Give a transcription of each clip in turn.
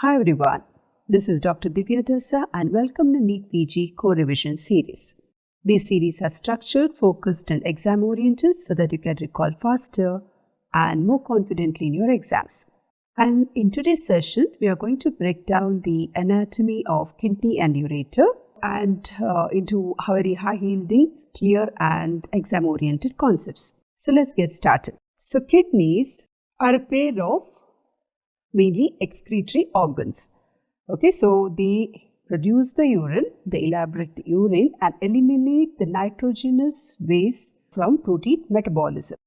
Hi everyone, this is Dr. Divya Shanthi and welcome to NEET PG Core Revision series. These series are structured, focused and exam oriented so that you can recall faster and more confidently in your exams. And in today's session, we are going to break down the anatomy of kidney and ureter and into very high-yielding, clear and exam-oriented concepts. So let's get started. So kidneys are a pair of mainly excretory organs. Okay, so they produce the urine, they elaborate the urine and eliminate the nitrogenous waste from protein metabolism.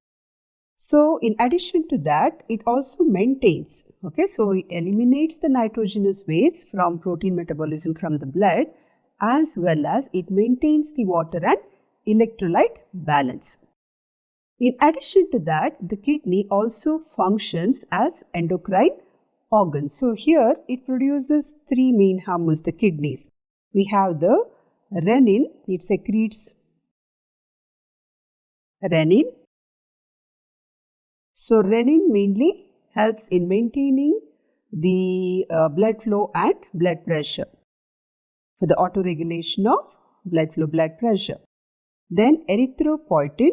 So in addition to that, it also maintains, okay, so it eliminates the nitrogenous waste from protein metabolism from the blood, as well as it maintains the water and electrolyte balance. In addition to that, the kidney also functions as endocrine organ. So here it produces three main hormones, the kidneys. We have the renin, it secretes renin. So renin mainly helps in maintaining the blood flow and blood pressure for the autoregulation of blood flow, blood pressure. Then erythropoietin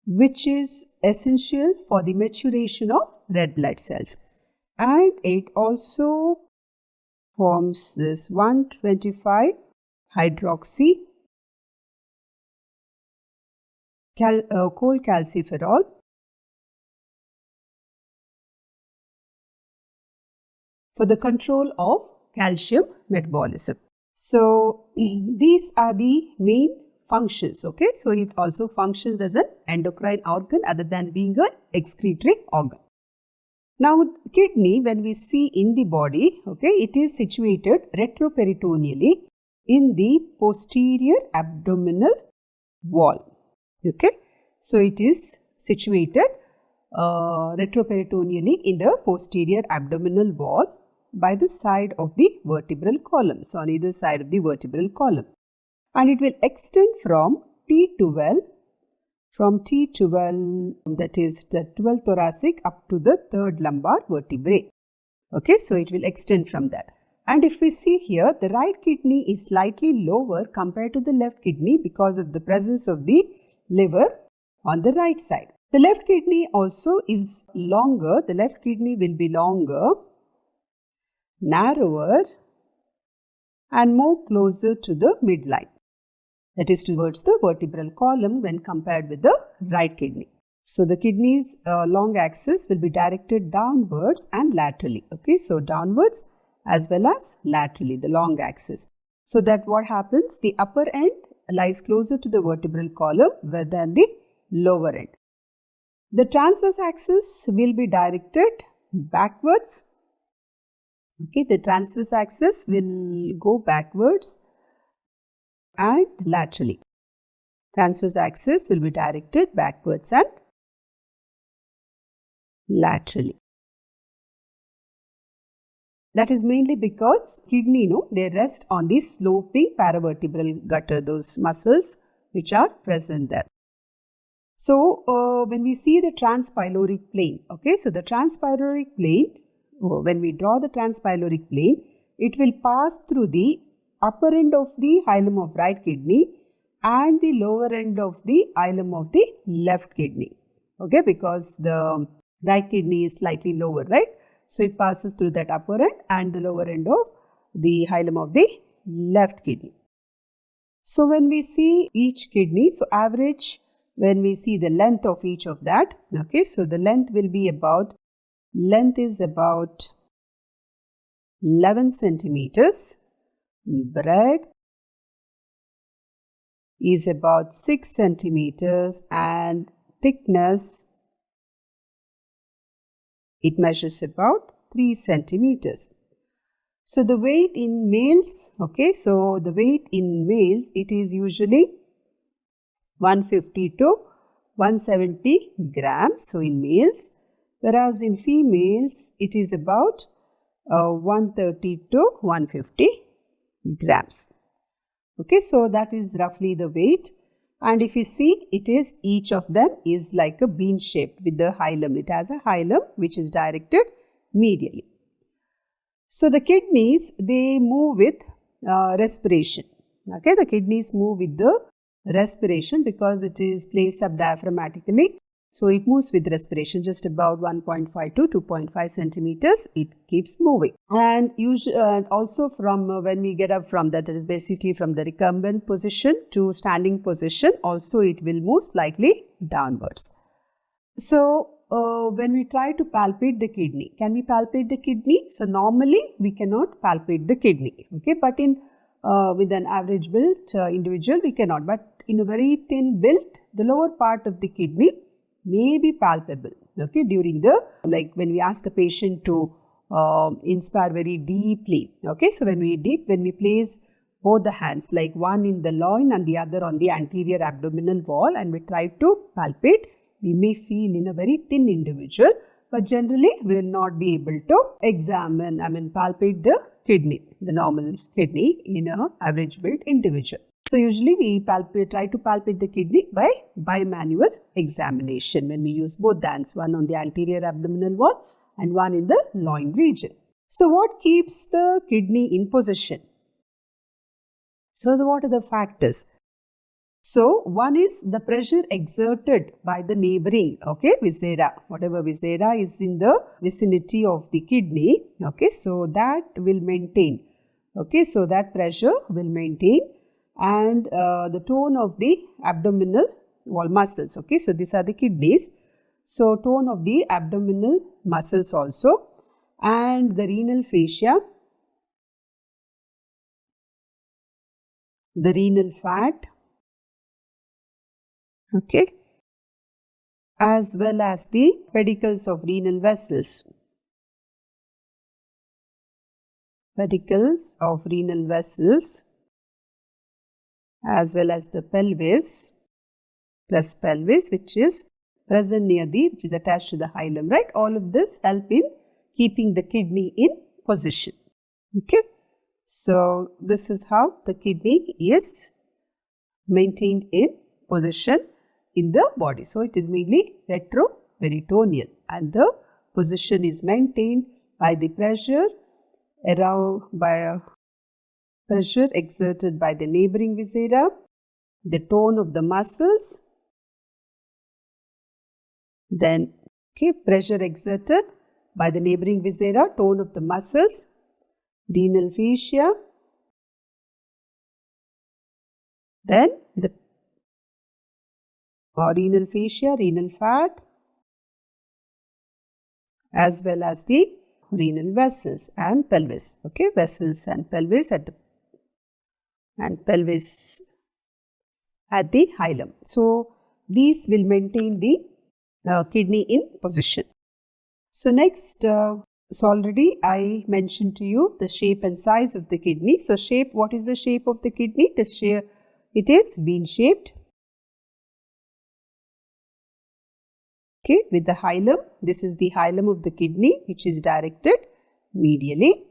which is essential for the maturation of red blood cells, and it also forms this 1,25-hydroxy-cholecalciferol for the control of calcium metabolism. So these are the main functions, okay, so it also functions as an endocrine organ other than being an excretory organ. Now kidney, when we see in the body, okay, it is situated retroperitoneally in the posterior abdominal wall, okay, so it is situated retroperitoneally in the posterior abdominal wall by the side of the vertebral column, so on either side of the vertebral column. And it will extend from T12, that is the 12th thoracic up to the 3rd lumbar vertebrae. Okay, so it will extend from that. And if we see here, the right kidney is slightly lower compared to the left kidney because of the presence of the liver on the right side. The left kidney also is longer. The left kidney will be longer, narrower and more closer to the midline. That is towards the vertebral column when compared with the right kidney. So the kidney's long axis will be directed downwards and laterally. Okay, so downwards as well as laterally, the long axis. So that what happens, the upper end lies closer to the vertebral column than the lower end. The transverse axis will be directed backwards. Okay, the transverse axis will go backwards and laterally. Transverse axis will be directed backwards and laterally. That is mainly because kidney, they rest on the sloping paravertebral gutter, those muscles which are present there. So when we see the transpyloric plane, okay, so the transpyloric plane, when we draw the transpyloric plane, it will pass through the upper end of the hilum of right kidney and the lower end of the hilum of the left kidney. Okay, because the right kidney is slightly lower, right? So it passes through that upper end and the lower end of the hilum of the left kidney. So when we see each kidney, so average, when we see the length of each of that, okay, so the length will be about 11 centimeters. Breadth is about 6 centimeters and thickness, it measures about 3 centimeters. So the weight in males, okay, so the weight in males, it is usually 150 to 170 grams, so in males, whereas in females, it is about 130 to 150 grams. Okay, so that is roughly the weight. And if you see, it is each of them is like a bean shaped with the hilum. It has a hilum which is directed medially. So the kidneys, they move with respiration. Okay, the kidneys move with the respiration because it is placed subdiaphragmatically. So it moves with respiration, just about 1.5 to 2.5 centimeters. It keeps moving. And usually, also from when we get up from that is basically from the recumbent position to standing position, also it will move slightly downwards. So when we try to palpate the kidney, can we palpate the kidney? So normally we cannot palpate the kidney, okay, but in with an average built individual we cannot, but in a very thin built, the lower part of the kidney may be palpable, okay, during the, like when we ask the patient to inspire very deeply, okay. So when we place both the hands, like one in the loin and the other on the anterior abdominal wall, and we try to palpate, we may feel in a very thin individual, but generally we will not be able to examine, palpate the kidney, the normal kidney in an average built individual. So usually we try to palpate the kidney by bimanual examination when we use both hands, one on the anterior abdominal wall and one in the loin region. So what keeps the kidney in position? So what are the factors? So one is the pressure exerted by the neighboring, okay, viscera, whatever viscera is in the vicinity of the kidney, okay, so that will maintain, okay, so that pressure will maintain, and the tone of the abdominal wall muscles, okay, so these are the kidneys, so tone of the abdominal muscles also, and the renal fascia, the renal fat, okay, as well as the pedicles of renal vessels. Pedicles of renal vessels, as well as the pelvis plus pelvis, which is present near the, which is attached to the hilum, right? All of this help in keeping the kidney in position, okay. So this is how the kidney is maintained in position in the body. So it is mainly retroperitoneal, and the position is maintained by the pressure pressure exerted by the neighboring viscera, the tone of the muscles, then okay, pressure exerted by the neighboring viscera, tone of the muscles, renal fascia, then the renal fascia, renal fat, as well as the renal vessels and pelvis, okay, vessels and pelvis at the pelvis at the hilum. So these will maintain the kidney in position. So next, so already I mentioned to you the shape and size of the kidney. So shape, what is the shape of the kidney? The shape, it is bean shaped, okay, with the hilum. This is the hilum of the kidney, which is directed medially.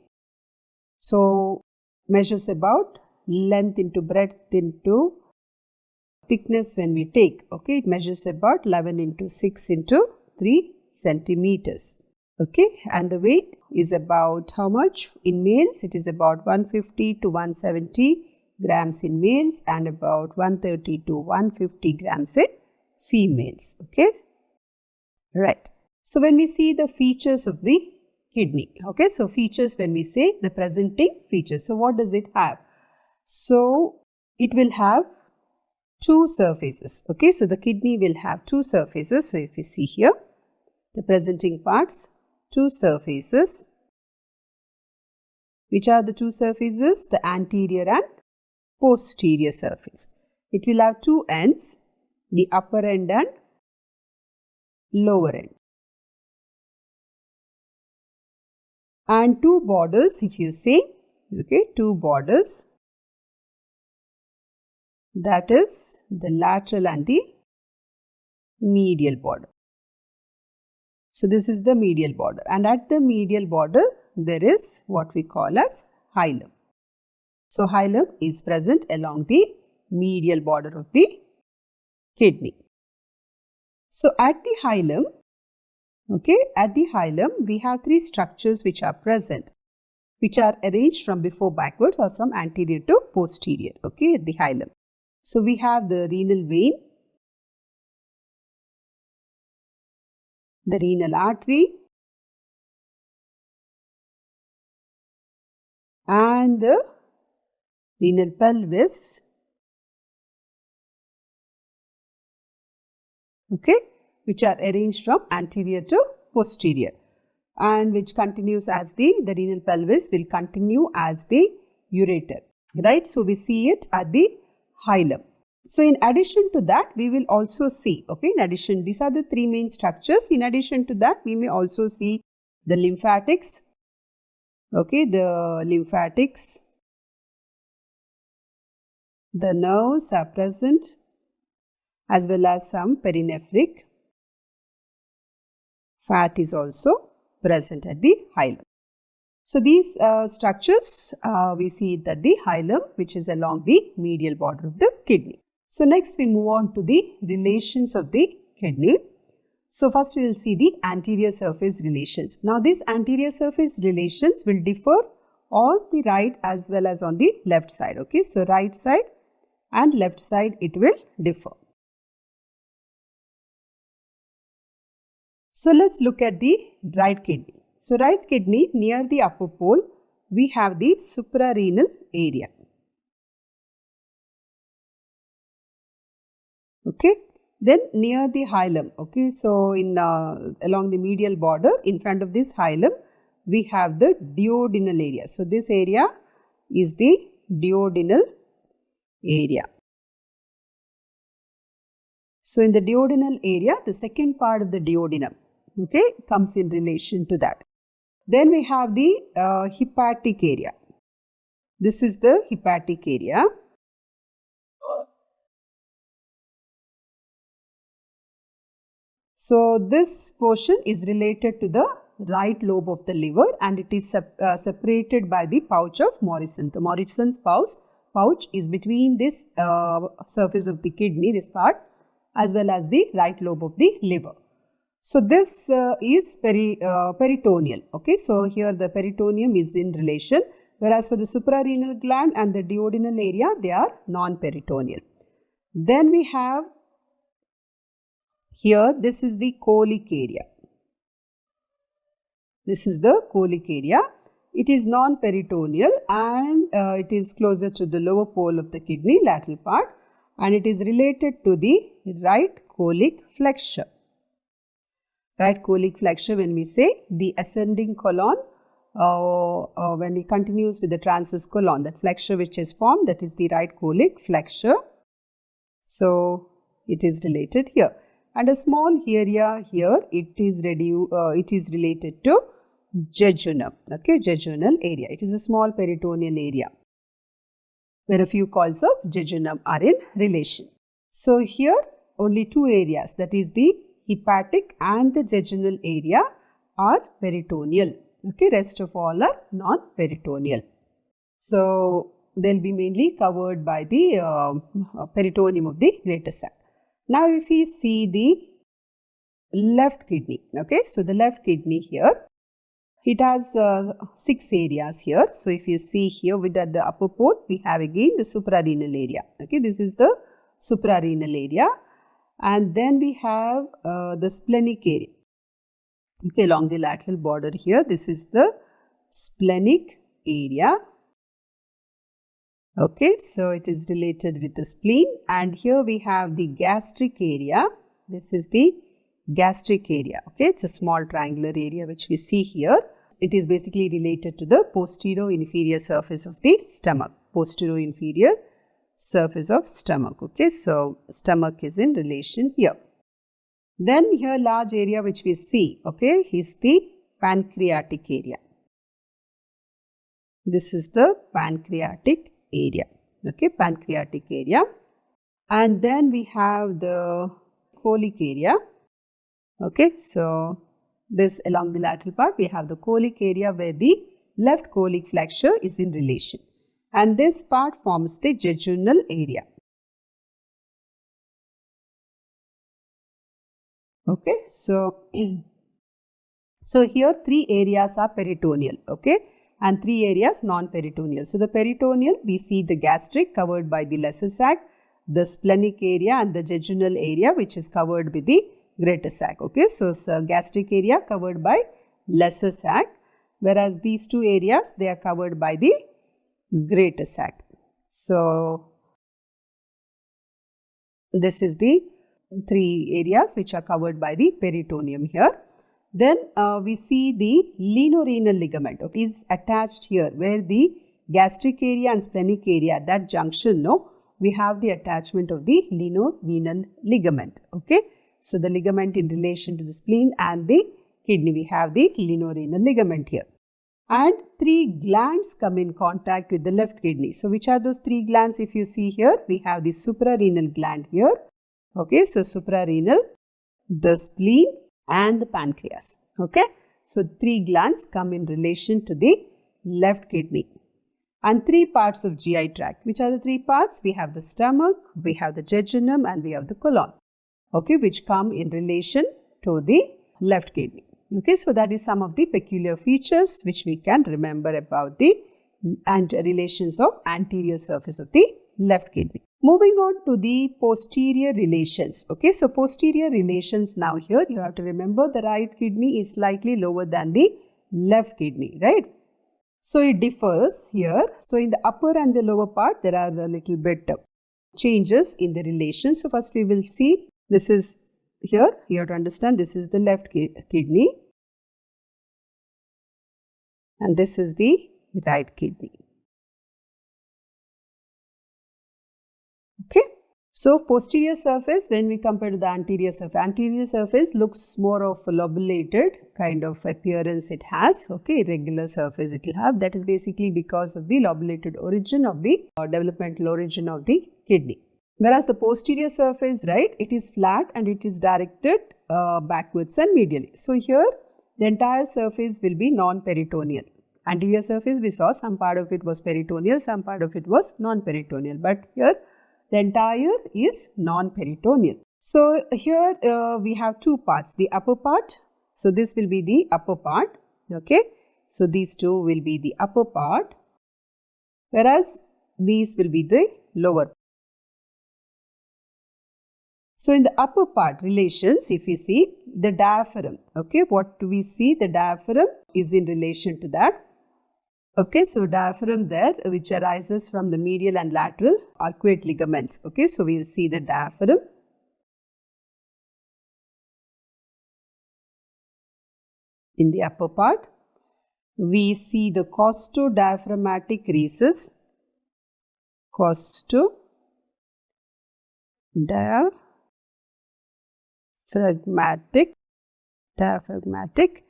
So measures about length into breadth into thickness when we take, okay, it measures about 11 into 6 into 3 centimeters, okay, and the weight is about how much in males? It is about 150 to 170 grams in males and about 130 to 150 grams in females, okay, right. So when we see the features of the kidney, okay, so features, when we say the presenting features, so what does it have? So it will have two surfaces, okay, so the kidney will have two surfaces. So if you see here, the presenting parts, two surfaces. Which are the two surfaces? The anterior and posterior surface. It will have two ends, the upper end and lower end, and two borders, if you say, okay, two borders, that is the lateral and the medial border. So this is the medial border, and at the medial border there is what we call as hilum. So hilum is present along the medial border of the kidney. So at the hilum, at the hilum we have three structures which are present, which are arranged from before backwards or from anterior to posterior, at the hilum. So we have the renal vein, the renal artery, and the renal pelvis, which are arranged from anterior to posterior, and which continues as the renal pelvis will continue as the ureter, right? So we see it at the hilum. So in addition to that, we will also see, in addition, these are the three main structures. In addition to that, we may also see the lymphatics, the lymphatics, the nerves are present, as well as some perinephric fat is also present at the hilum. So these structures, we see it at the hilum, which is along the medial border of the kidney. So next we move on to the relations of the kidney. So first we will see the anterior surface relations. Now these anterior surface relations will differ on the right as well as on the left side. So right side and left side it will differ. So let's look at the right kidney. So right kidney, near the upper pole we have the suprarenal area. Then near the hilum, so in along the medial border in front of this hilum we have the duodenal area. So this area is the duodenal area. So in the duodenal area, the second part of the duodenum, comes in relation to that. Then we have the hepatic area. This is the hepatic area. So this portion is related to the right lobe of the liver, and it is separated by the pouch of Morrison. The Morrison's pouch is between this surface of the kidney, this part, as well as the right lobe of the liver. So this is peritoneal. So here the peritoneum is in relation, whereas for the suprarenal gland and the duodenal area, they are non-peritoneal. Then we have here, this is the colic area. This is the colic area. It is non-peritoneal and it is closer to the lower pole of the kidney, lateral part, and it is related to the right colic flexure. Right colic flexure, when we say the ascending colon, when it continues with the transverse colon, that flexure which is formed, that is the right colic flexure. So it is related here. And a small area here, it is related to jejunum, jejunal area. It is a small peritoneal area where a few coils of jejunum are in relation. So here only two areas, that is the hepatic and the jejunal area, are peritoneal. Rest of all are non-peritoneal. So they'll be mainly covered by the peritoneum of the greater sac. Now if we see the left kidney, so the left kidney here, it has 6 areas here. So if you see here with at the upper pole, we have again the suprarenal area. This is the suprarenal area, and then we have the splenic area. Along the lateral border here, this is the splenic area. So it is related with the spleen, and here we have the gastric area. This is the gastric area. It's a small triangular area which we see here. It is basically related to the posterior inferior surface of the stomach. Posterior inferior surface of stomach. So stomach is in relation here. Then here large area which we see, is the pancreatic area. This is the pancreatic area. Pancreatic area. And then we have the colic area. So this along the lateral part, we have the colic area where the left colic flexure is in relation. And this part forms the jejunal area. Okay, so here 3 areas are peritoneal, okay, and 3 areas non-peritoneal. So the peritoneal, we see the gastric covered by the lesser sac, the splenic area and the jejunal area which is covered by the greater sac. Okay, so gastric area covered by lesser sac, whereas these 2 areas they are covered by the greater sac. So this is the 3 areas which are covered by the peritoneum here. Then we see the linorenal ligament, okay, is attached here, where the gastric area and splenic area, that junction, no, we have the attachment of the linorenal ligament. Okay, so the ligament in relation to the spleen and the kidney, we have the linorenal ligament here. And 3 glands come in contact with the left kidney. So which are those 3 glands? If you see here, we have the suprarenal gland here. Okay, so suprarenal, the spleen and the pancreas. Okay, so 3 glands come in relation to the left kidney. And 3 parts of GI tract. Which are the 3 parts? We have the stomach, we have the jejunum and we have the colon. Okay, which come in relation to the left kidney. Okay, so that is some of the peculiar features which we can remember about the relations of anterior surface of the left kidney. Moving on to the posterior relations. Okay, so posterior relations, now here you have to remember the right kidney is slightly lower than the left kidney, right? So it differs here. So in the upper and the lower part there are a little bit changes in the relations. So first we will see, this is here, you have to understand this is the left kidney and this is the right kidney. Okay, so posterior surface, when we compare to the anterior surface looks more of a lobulated kind of appearance it has. Okay, irregular surface it will have. That is basically because of the lobulated origin of the developmental origin of the kidney. Whereas the posterior surface, right, it is flat and it is directed backwards and medially. So here the entire surface will be non-peritoneal. Anterior surface we saw some part of it was peritoneal, some part of it was non-peritoneal, but here the entire is non-peritoneal. So here we have 2 parts, the upper part. So this will be the upper part. Okay, so these 2 will be the upper part, whereas these will be the lower. So in the upper part relations, if you see the diaphragm, okay, what do we see? The diaphragm is in relation to that. Okay, so diaphragm there which arises from the medial and lateral arcuate ligaments. Okay, so we will see the diaphragm. In the upper part, we see the costodiaphragmatic recess, diaphragmatic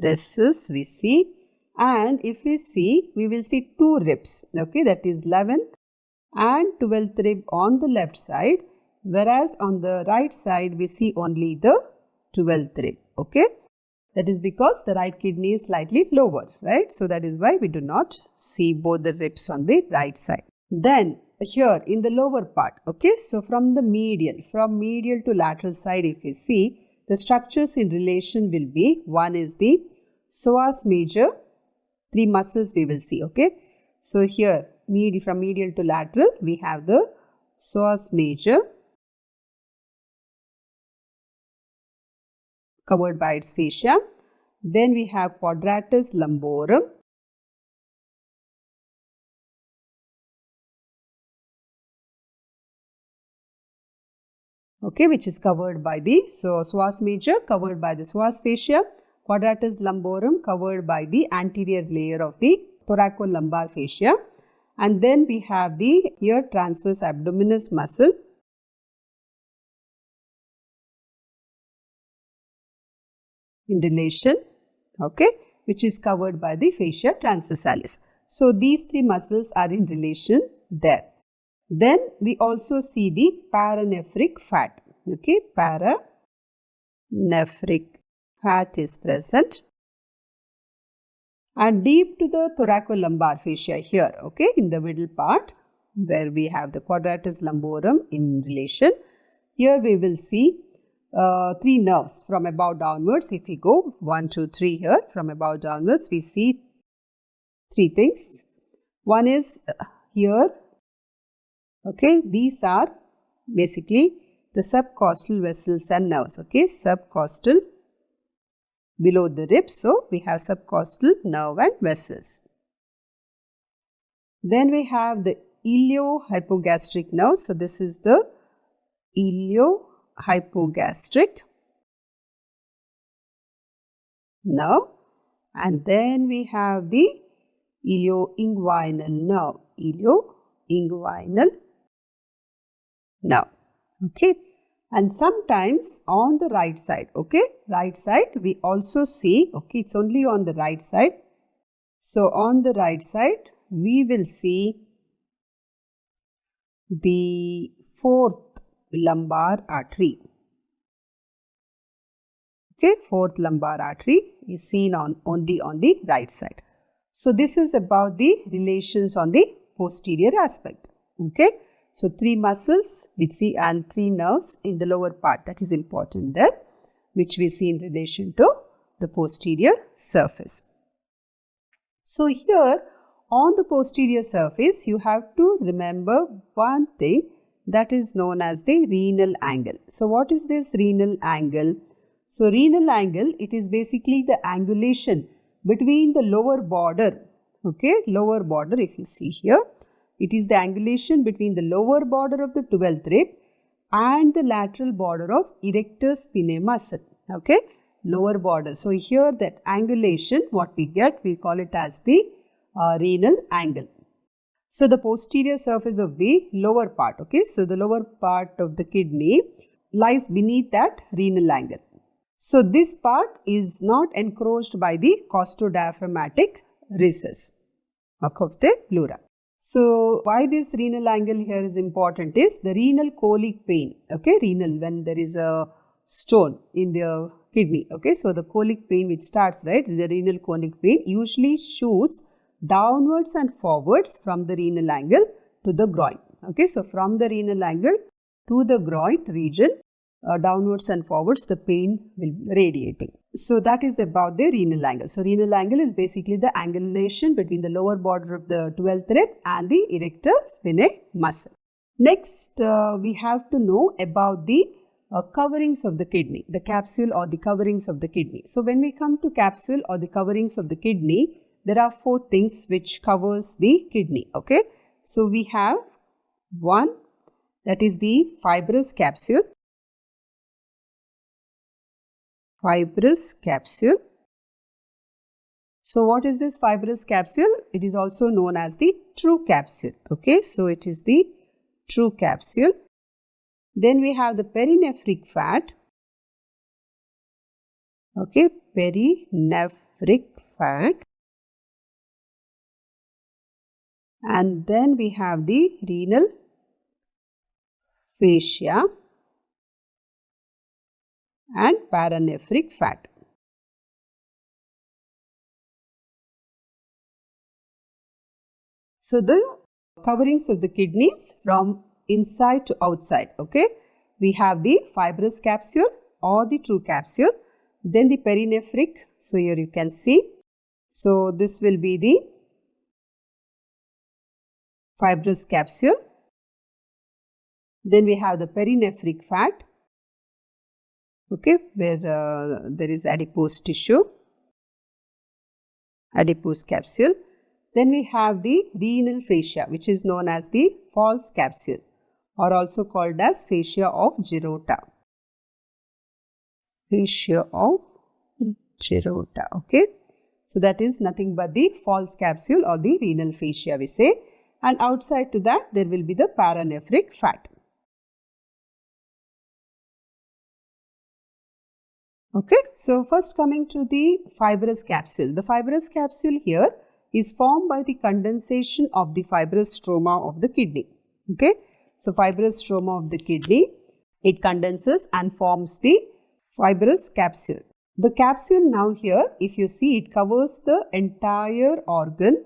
recess we see. And if we see, we will see 2 ribs, okay, that is 11th and 12th rib on the left side, whereas on the right side we see only the 12th rib, okay. That is because the right kidney is slightly lower, right. So that is why we do not see both the ribs on the right side. Then here in the lower part, okay, so from medial to lateral side, if you see, the structures in relation will be, one is the psoas major, 3 muscles we will see, okay. So here from medial to lateral we have the psoas major covered by its fascia. Then we have quadratus lumborum, okay, which is covered by the psoas major covered by the psoas fascia, quadratus lumborum covered by the anterior layer of the thoracolumbar fascia, and then we have the here transverse abdominis muscle in relation, okay, which is covered by the fascia transversalis. So these 3 muscles are in relation there. Then we also see the paranephric fat, okay, paranephric fat is present and deep to the thoracolumbar fascia here, okay, in the middle part where we have the quadratus lumborum in relation. Here we will see three nerves from above downwards. If we go 1, 2, 3 here, from above downwards, we see three things. One is here, okay, these are basically the subcostal vessels and nerves, okay, subcostal below the ribs, so we have subcostal nerve and vessels. Then we have the iliohypogastric nerve, so this is the iliohypogastric nerve, and then we have the ilioinguinal nerve, ilioinguinal nerve, okay. And sometimes on the right side, okay, right side we also see, okay, it's only on the right side. So on the right side we will see the fourth lumbar artery, okay, fourth lumbar artery is seen only on the right side. So this is about the relations on the posterior aspect, okay. So three muscles we see and three nerves in the lower part, that is important there, which we see in relation to the posterior surface. So here on the posterior surface you have to remember one thing, that is known as the renal angle. So what is this renal angle? So renal angle, it is basically the angulation between the lower border, okay, lower border, if you see here, it is the angulation between the lower border of the 12th rib and the lateral border of erector spinae muscle, okay, lower border. So here that angulation, what we get, we call it as the renal angle. So the posterior surface of the lower part, okay, so the lower part of the kidney lies beneath that renal angle. So this part is not encroached by the costodiaphragmatic recess of the pleura. So why this renal angle here is important is the renal colic pain, okay, renal, when there is a stone in the kidney, okay, so the colic pain which starts, right, the renal colic pain usually shoots downwards and forwards from the renal angle to the groin, okay, so from the renal angle to the groin region, downwards and forwards the pain will be radiating. So that is about the renal angle. So renal angle is basically the angulation between the lower border of the 12th rib and the erector spinae muscle. Next we have to know about the coverings of the kidney, the capsule or the coverings of the kidney. So when we come to capsule or the coverings of the kidney, there are four things which covers the kidney, okay. So we have one, that is the fibrous capsule. Fibrous capsule. So what is this fibrous capsule? It is also known as the true capsule, okay. So it is the true capsule. Then we have the perinephric fat, okay, perinephric fat. And then we have the renal fascia and paranephric fat. So the coverings of the kidneys from inside to outside, okay. We have the fibrous capsule or the true capsule, then the perinephric, so here you can see. So this will be the fibrous capsule. Then we have the perinephric fat, okay, where there is adipose tissue, adipose capsule. Then we have the renal fascia, which is known as the false capsule or also called as fascia of 𝗬𝗓. Fascia of 𝗬𝗓, okay. So that is nothing but the false capsule or the renal fascia we say, and outside to that there will be the paranephric fat. Okay, so first coming to the fibrous capsule. The fibrous capsule here is formed by the condensation of the fibrous stroma of the kidney. Okay, so fibrous stroma of the kidney, it condenses and forms the fibrous capsule. The capsule now here, if you see, it covers the entire organ.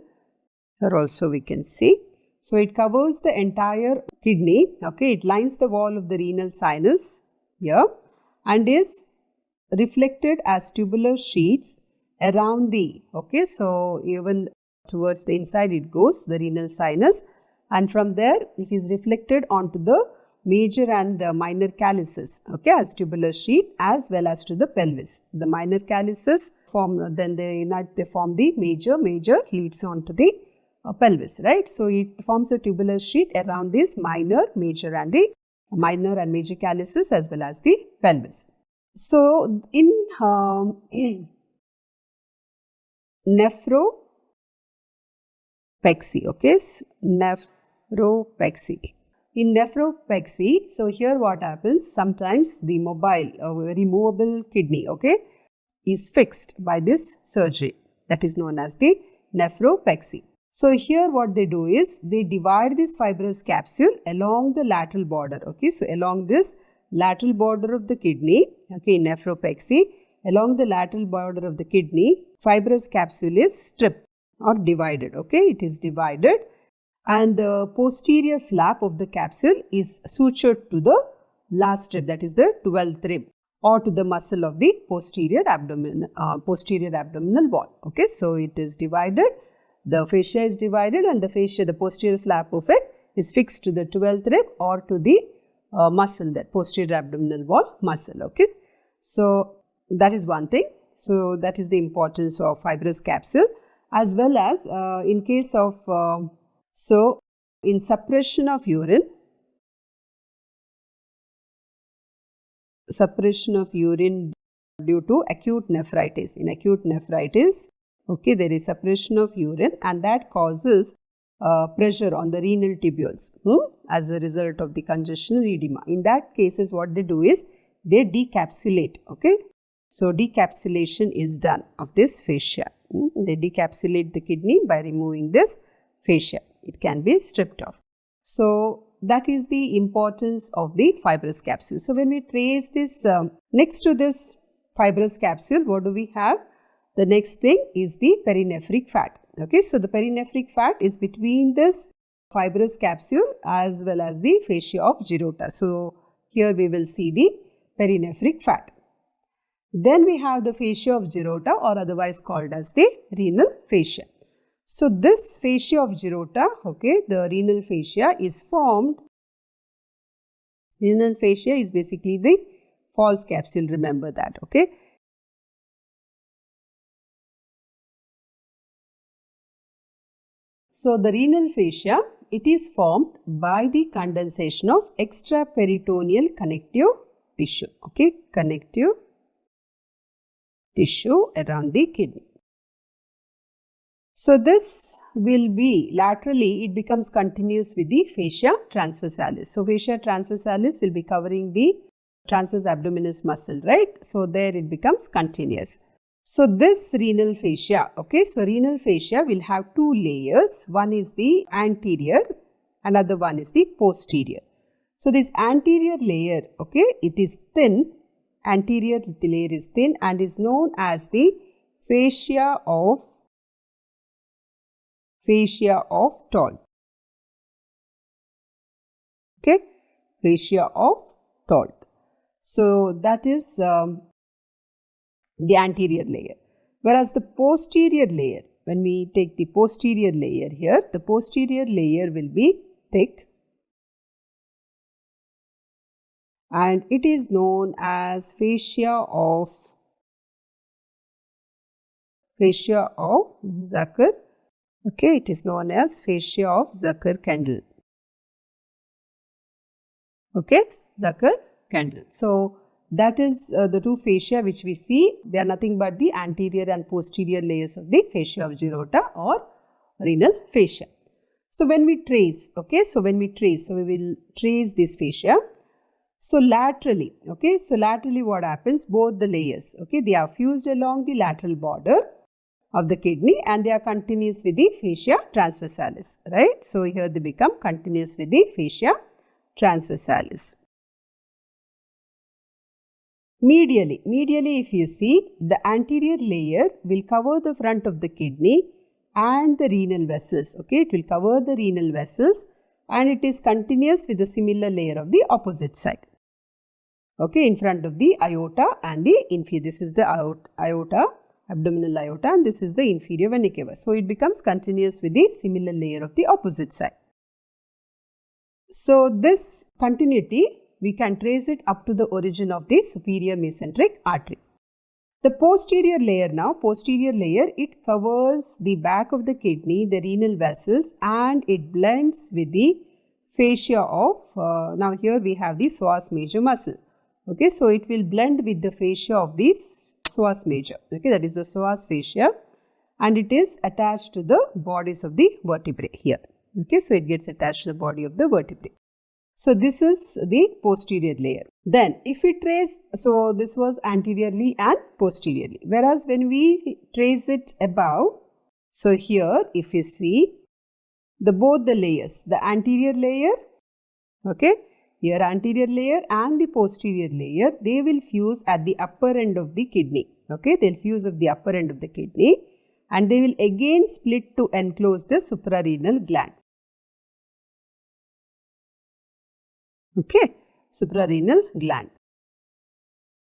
Here also we can see. So it covers the entire kidney. Okay, it lines the wall of the renal sinus here. and is reflected as tubular sheets around the, okay, so even towards the inside it goes, the renal sinus, and from there it is reflected onto the major and minor calyces, okay, as tubular sheet, as well as to the pelvis. The minor calyces form, then they unite, they form the major leads on to the pelvis, right. So it forms a tubular sheet around this minor, major and major calyces as well as the pelvis. So in 𝗲𝗏𝗃𝗃, okay, 𝗲𝗏𝗃𝗃. In 𝗲𝗏𝗃𝗃, so here what happens, sometimes the mobile removable kidney, okay, is fixed by this surgery, that is known as the 𝗲𝗏𝗃𝗃. So here what they do is they divide this fibrous capsule along the lateral border, okay, so along this lateral border of the kidney, okay, in 𝗲𝗏𝗃𝗃, along the lateral border of the kidney, fibrous capsule is stripped or divided, okay, it is divided, and the posterior flap of the capsule is sutured to the last strip, that is the 12th rib, or to the muscle of the posterior abdominal wall, okay. So it is divided, the fascia is divided, and the fascia, the posterior flap of it, is fixed to the 12th rib or to the muscle, that posterior abdominal wall muscle, okay. So that is one thing. So that is the importance of fibrous capsule, as well as in case of in suppression of urine due to acute nephritis. In acute nephritis, okay, there is suppression of urine, and that causes pressure on the renal tubules as a result of the congestional edema. In that cases, what they do is they decapsulate, okay. So decapsulation is done of this fascia. They decapsulate the kidney by removing this fascia. It can be stripped off. So that is the importance of the fibrous capsule. So when we trace this, next to this fibrous capsule, what do we have? The next thing is the perinephric fat. Okay, so the perinephric fat is between this fibrous capsule as well as the fascia of Geroda. So here we will see the perinephric fat. Then we have the fascia of Geroda, or otherwise called as the renal fascia. So this fascia of Geroda, okay, the renal fascia is formed. Renal fascia is basically the false capsule, remember that, okay. So the renal fascia, it is formed by the condensation of extraperitoneal connective tissue, okay, connective tissue around the kidney. So this will be laterally, it becomes continuous with the fascia transversalis. So fascia transversalis will be covering the transverse abdominis muscle, right? So there it becomes continuous. So this renal fascia, okay, so renal fascia will have two layers. One is the anterior, another one is the posterior. So this anterior layer, okay, it is thin, anterior layer is thin and is known as the fascia of Ṭol. Okay, fascia of Ṭol. So that is the anterior layer. Whereas the posterior layer, when we take the posterior layer here, the posterior layer will be thick and it is known as fascia of Ẓăr. Okay, it is known as fascia of Ẓăr-Kendall. Okay, Ẓăr-Kendall. So that is the two fascia which we see. They are nothing but the anterior and posterior layers of the fascia of Geroda or renal fascia. So when we trace, okay, so we will trace this fascia. So laterally, okay, so laterally what happens? Both the layers, okay, they are fused along the lateral border of the kidney and they are continuous with the fascia transversalis, right? So here they become continuous with the fascia transversalis. Medially if you see, the anterior layer will cover the front of the kidney and the renal vessels, okay, it will cover the renal vessels and it is continuous with the similar layer of the opposite side. okay, in front of the aorta and the inferior. This is the aorta, abdominal aorta, and this is the inferior vena cava. So it becomes continuous with the similar layer of the opposite side. So this continuity, we can trace it up to the origin of the superior mesenteric artery. The posterior layer now, it covers the back of the kidney, the renal vessels, and it blends with the fascia of, now here we have the psoas major muscle. Okay, so it will blend with the fascia of the psoas major. Okay, that is the psoas fascia, and it is attached to the bodies of the vertebrae here. Okay, so it gets attached to the body of the vertebrae. So this is the posterior layer. Then if we trace, so this was anteriorly and posteriorly. Whereas when we trace it above, so here if you see both the layers, the anterior layer, okay, here anterior layer and the posterior layer, they will fuse at the upper end of the kidney. Okay, they will fuse at the upper end of the kidney, and they will again split to enclose the suprarenal gland. Okay, suprarenal gland.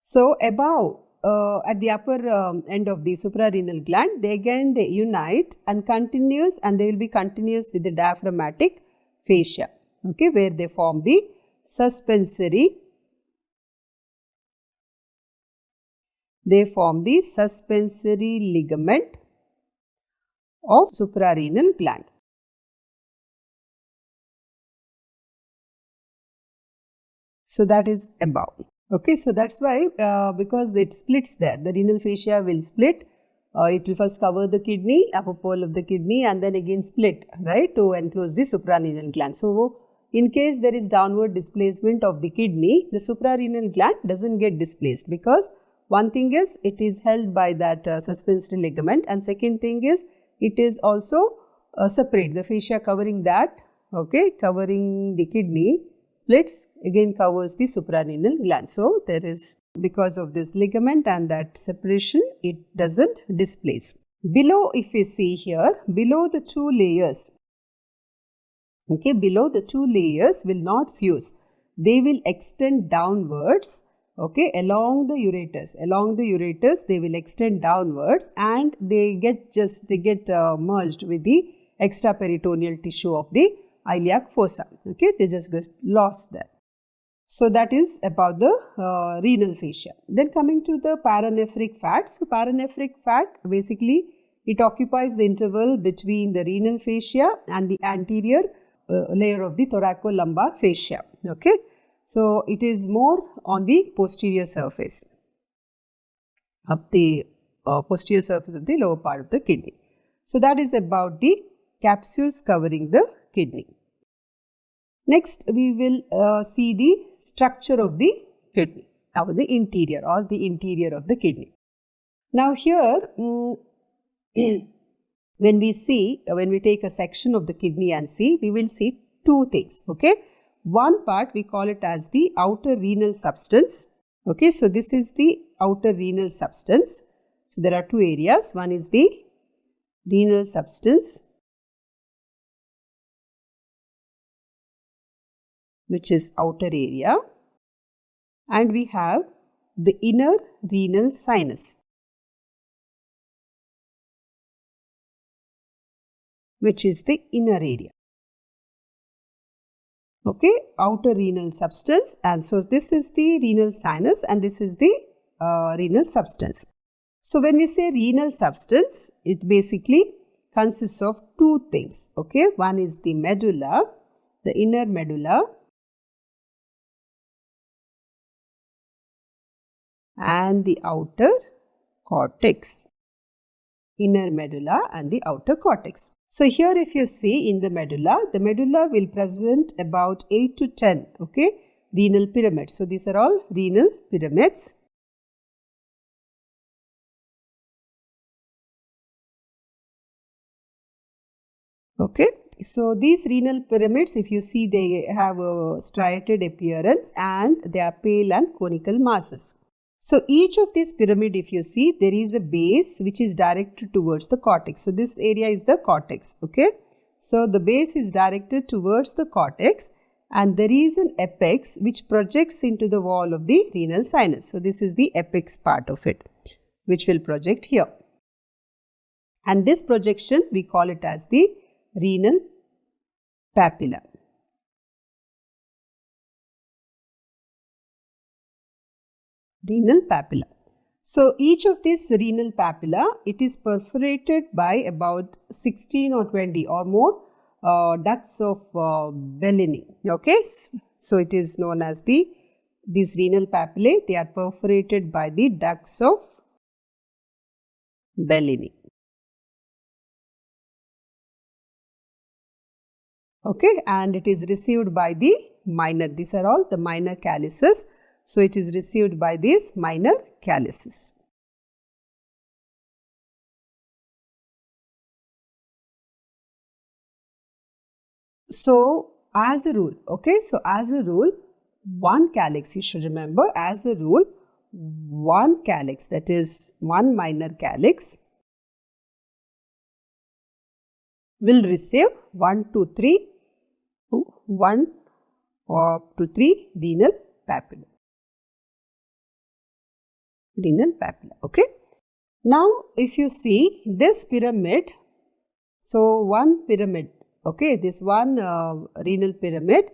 So above, at the upper end of the suprarenal gland, they unite and they will be continuous with the diaphragmatic fascia. Okay, where they form the suspensory ligament of suprarenal gland. So that is above. Okay, so that's why because it splits there, the renal fascia will split. It will first cover the kidney, upper pole of the kidney, and then again split, right, to enclose the suprarenal gland. So in case there is downward displacement of the kidney, the suprarenal gland doesn't get displaced, because one thing is it is held by that suspensory ligament, and second thing is it is also separate. The fascia covering that, okay, covering the kidney, splits, again covers the suprarenal gland. So there is, because of this ligament and that separation, it doesn't displace. Below, if we see here, below the two layers, okay, below the two layers will not fuse. They will extend downwards, okay, along the ureters. Along the ureters, they will extend downwards, and they get merged with the extraperitoneal tissue of the iliac fossa. Okay, they just get lost there. So that is about the renal fascia. Then coming to the paranephric fat. So paranephric fat, basically it occupies the interval between the renal fascia and the anterior layer of the thoracolumbar fascia. Okay, so it is more on the posterior surface, up the posterior surface of the lower part of the kidney. So that is about the capsules covering the kidney. Next, we will see the structure of the kidney, or the interior of the kidney. Now here, when we take a section of the kidney and see, we will see two things. Okay, one part we call it as the outer renal substance. Okay, so this is the outer renal substance. So there are two areas. One is the renal substance, which is outer area, and we have the inner renal sinus, which is the inner area. Okay, outer renal substance, and so this is the renal sinus and this is the renal substance. So when we say renal substance, it basically consists of two things. Okay, one is the medulla, the inner medulla, and the outer cortex. Inner medulla and the outer cortex. So here if you see in the medulla will present about 8 to 10, okay, renal pyramids. So these are all renal pyramids. Okay, so these renal pyramids, if you see, they have a striated appearance and they are pale and conical masses. So each of these pyramid, if you see, there is a base which is directed towards the cortex. So this area is the cortex. Okay, so the base is directed towards the cortex, and there is an apex which projects into the wall of the renal sinus. So this is the apex part of it which will project here. And this projection we call it as the renal papilla. Renal papilla. So each of these renal papilla, it is perforated by about 16 or 20 or more ducts of Bellini. Okay, so it is known as these renal papillae. They are perforated by the ducts of Bellini. Okay, and it is received by the minor. These are all the minor calyces. So it is received by these minor calyces. So as a rule, one calyx, you should remember, as a rule, one calyx, that is one minor calyx, will receive 1 to 3 renal papilla. Okay. Now if you see this pyramid, so one pyramid, okay, this one renal pyramid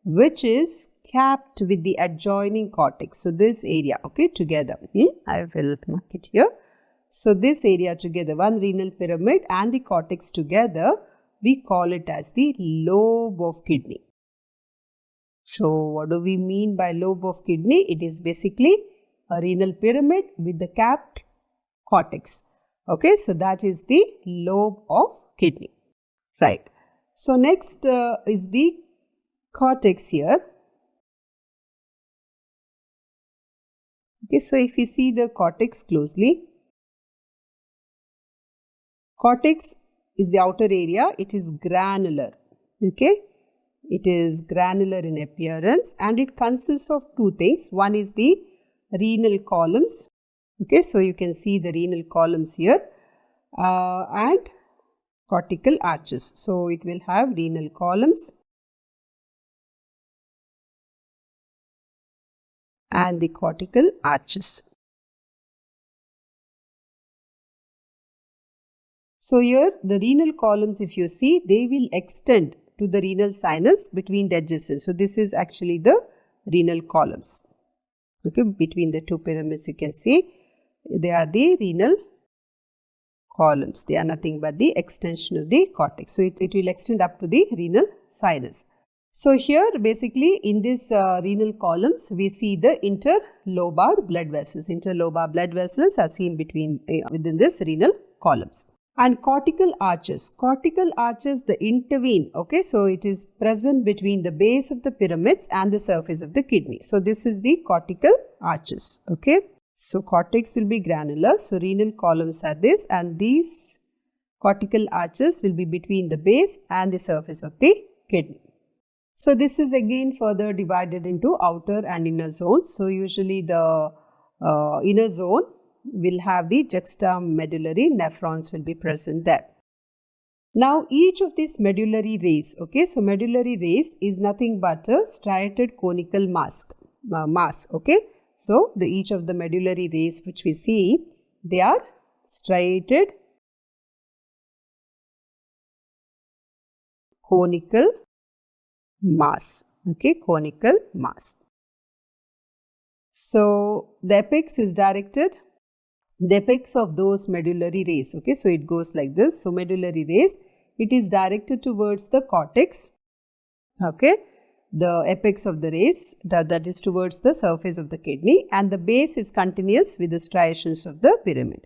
which is capped with the adjoining cortex. So this area, okay, together, I will mark it here. So this area together, one renal pyramid and the cortex together, we call it as the lobe of kidney. So what do we mean by lobe of kidney? It is basically a renal pyramid with the capped cortex. Okay, so that is the lobe of kidney. Right. So next is the cortex here. Okay, so if you see the cortex closely, cortex is the outer area. It is granular. Okay, it is granular in appearance and it consists of two things. One is the renal columns. Okay, so you can see the renal columns here and cortical arches. So it will have renal columns and the cortical arches. So here the renal columns, if you see, they will extend to the renal sinus between the adjacent. So this is actually the renal columns. Okay, between the two pyramids you can see they are the renal columns. They are nothing but the extension of the cortex. So it will extend up to the renal sinus. So here basically in this renal columns we see the interlobar blood vessels. Interlobar blood vessels are seen within this renal columns. And cortical arches. Cortical arches, they intervene. Okay, so it is present between the base of the pyramids and the surface of the kidney. So this is the cortical arches. Okay, so cortex will be granular. So renal columns are this, and these cortical arches will be between the base and the surface of the kidney. So this is again further divided into outer and inner zones. So usually the inner zone will have the juxtamedullary nephrons will be present there. Now each of these medullary rays, okay, so medullary rays is nothing but a striated conical mass, okay. So each of the medullary rays which we see, they are striated conical mass, okay, conical mass. So the apex is directed, the apex of those medullary rays, okay, so it goes like this. So medullary rays, it is directed towards the cortex, okay, the apex of the rays that is towards the surface of the kidney, and the base is continuous with the striations of the pyramid.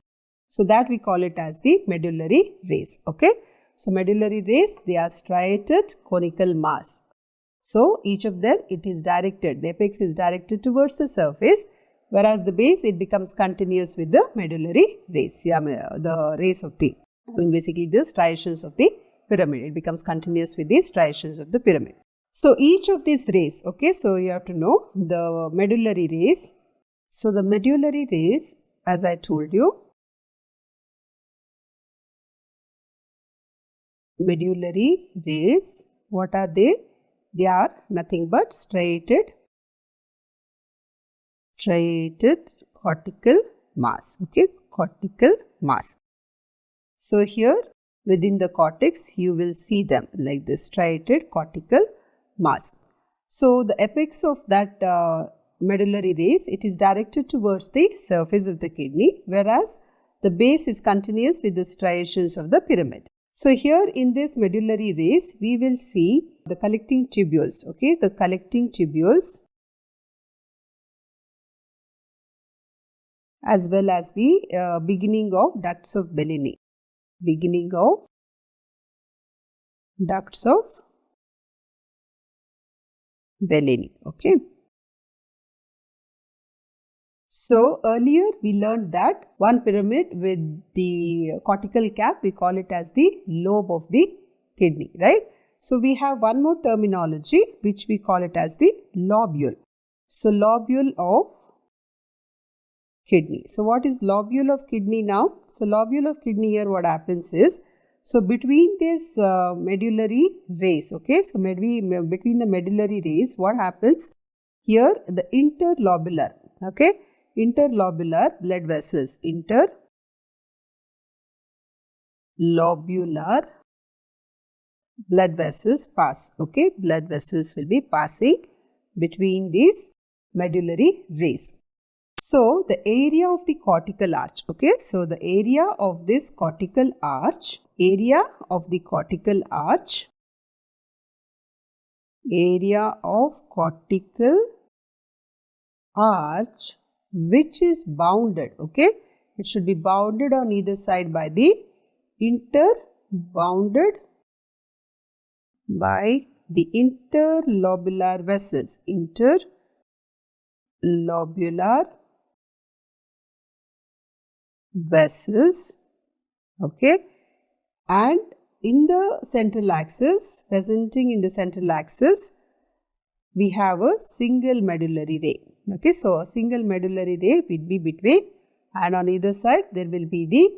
So that we call it as the medullary rays, okay. So medullary rays, they are striated conical mass. So each of them, it is directed, the apex is directed towards the surface, whereas the base, it becomes continuous with the medullary rays, the rays of the, basically the striations of the pyramid, it becomes continuous with the striations of the pyramid. So each of these rays, okay, so you have to know the medullary rays. So the medullary rays, as I told you, medullary rays, what are they? They are nothing but striated cortical mass. Okay, cortical mass. So here within the cortex you will see them like this, striated cortical mass. So the apex of that medullary rays, it is directed towards the surface of the kidney, whereas the base is continuous with the striations of the pyramid. So here in this medullary rays we will see the collecting tubules. Okay, the collecting tubules as well as the beginning of ducts of Bellini. Beginning of ducts of Bellini. Okay. So earlier we learned that one pyramid with the cortical cap, we call it as the lobe of the kidney, right? So we have one more terminology which we call it as the lobule. So lobule of kidney. So what is lobule of kidney now? So lobule of kidney, here what happens is, so between this medullary rays, okay, so between the medullary rays, what happens? Here the interlobular, okay, interlobular blood vessels, interlobular blood vessels pass, okay, blood vessels will be passing between these medullary rays. So the area of the cortical arch, okay, so the area of this cortical arch, area of cortical arch which is bounded, okay, it should be bounded on either side by the interlobular vessels, interlobular vessels, okay, and in the central axis, presenting in the central axis, we have a single medullary ray, okay. So a single medullary ray will be between, and on either side there will be the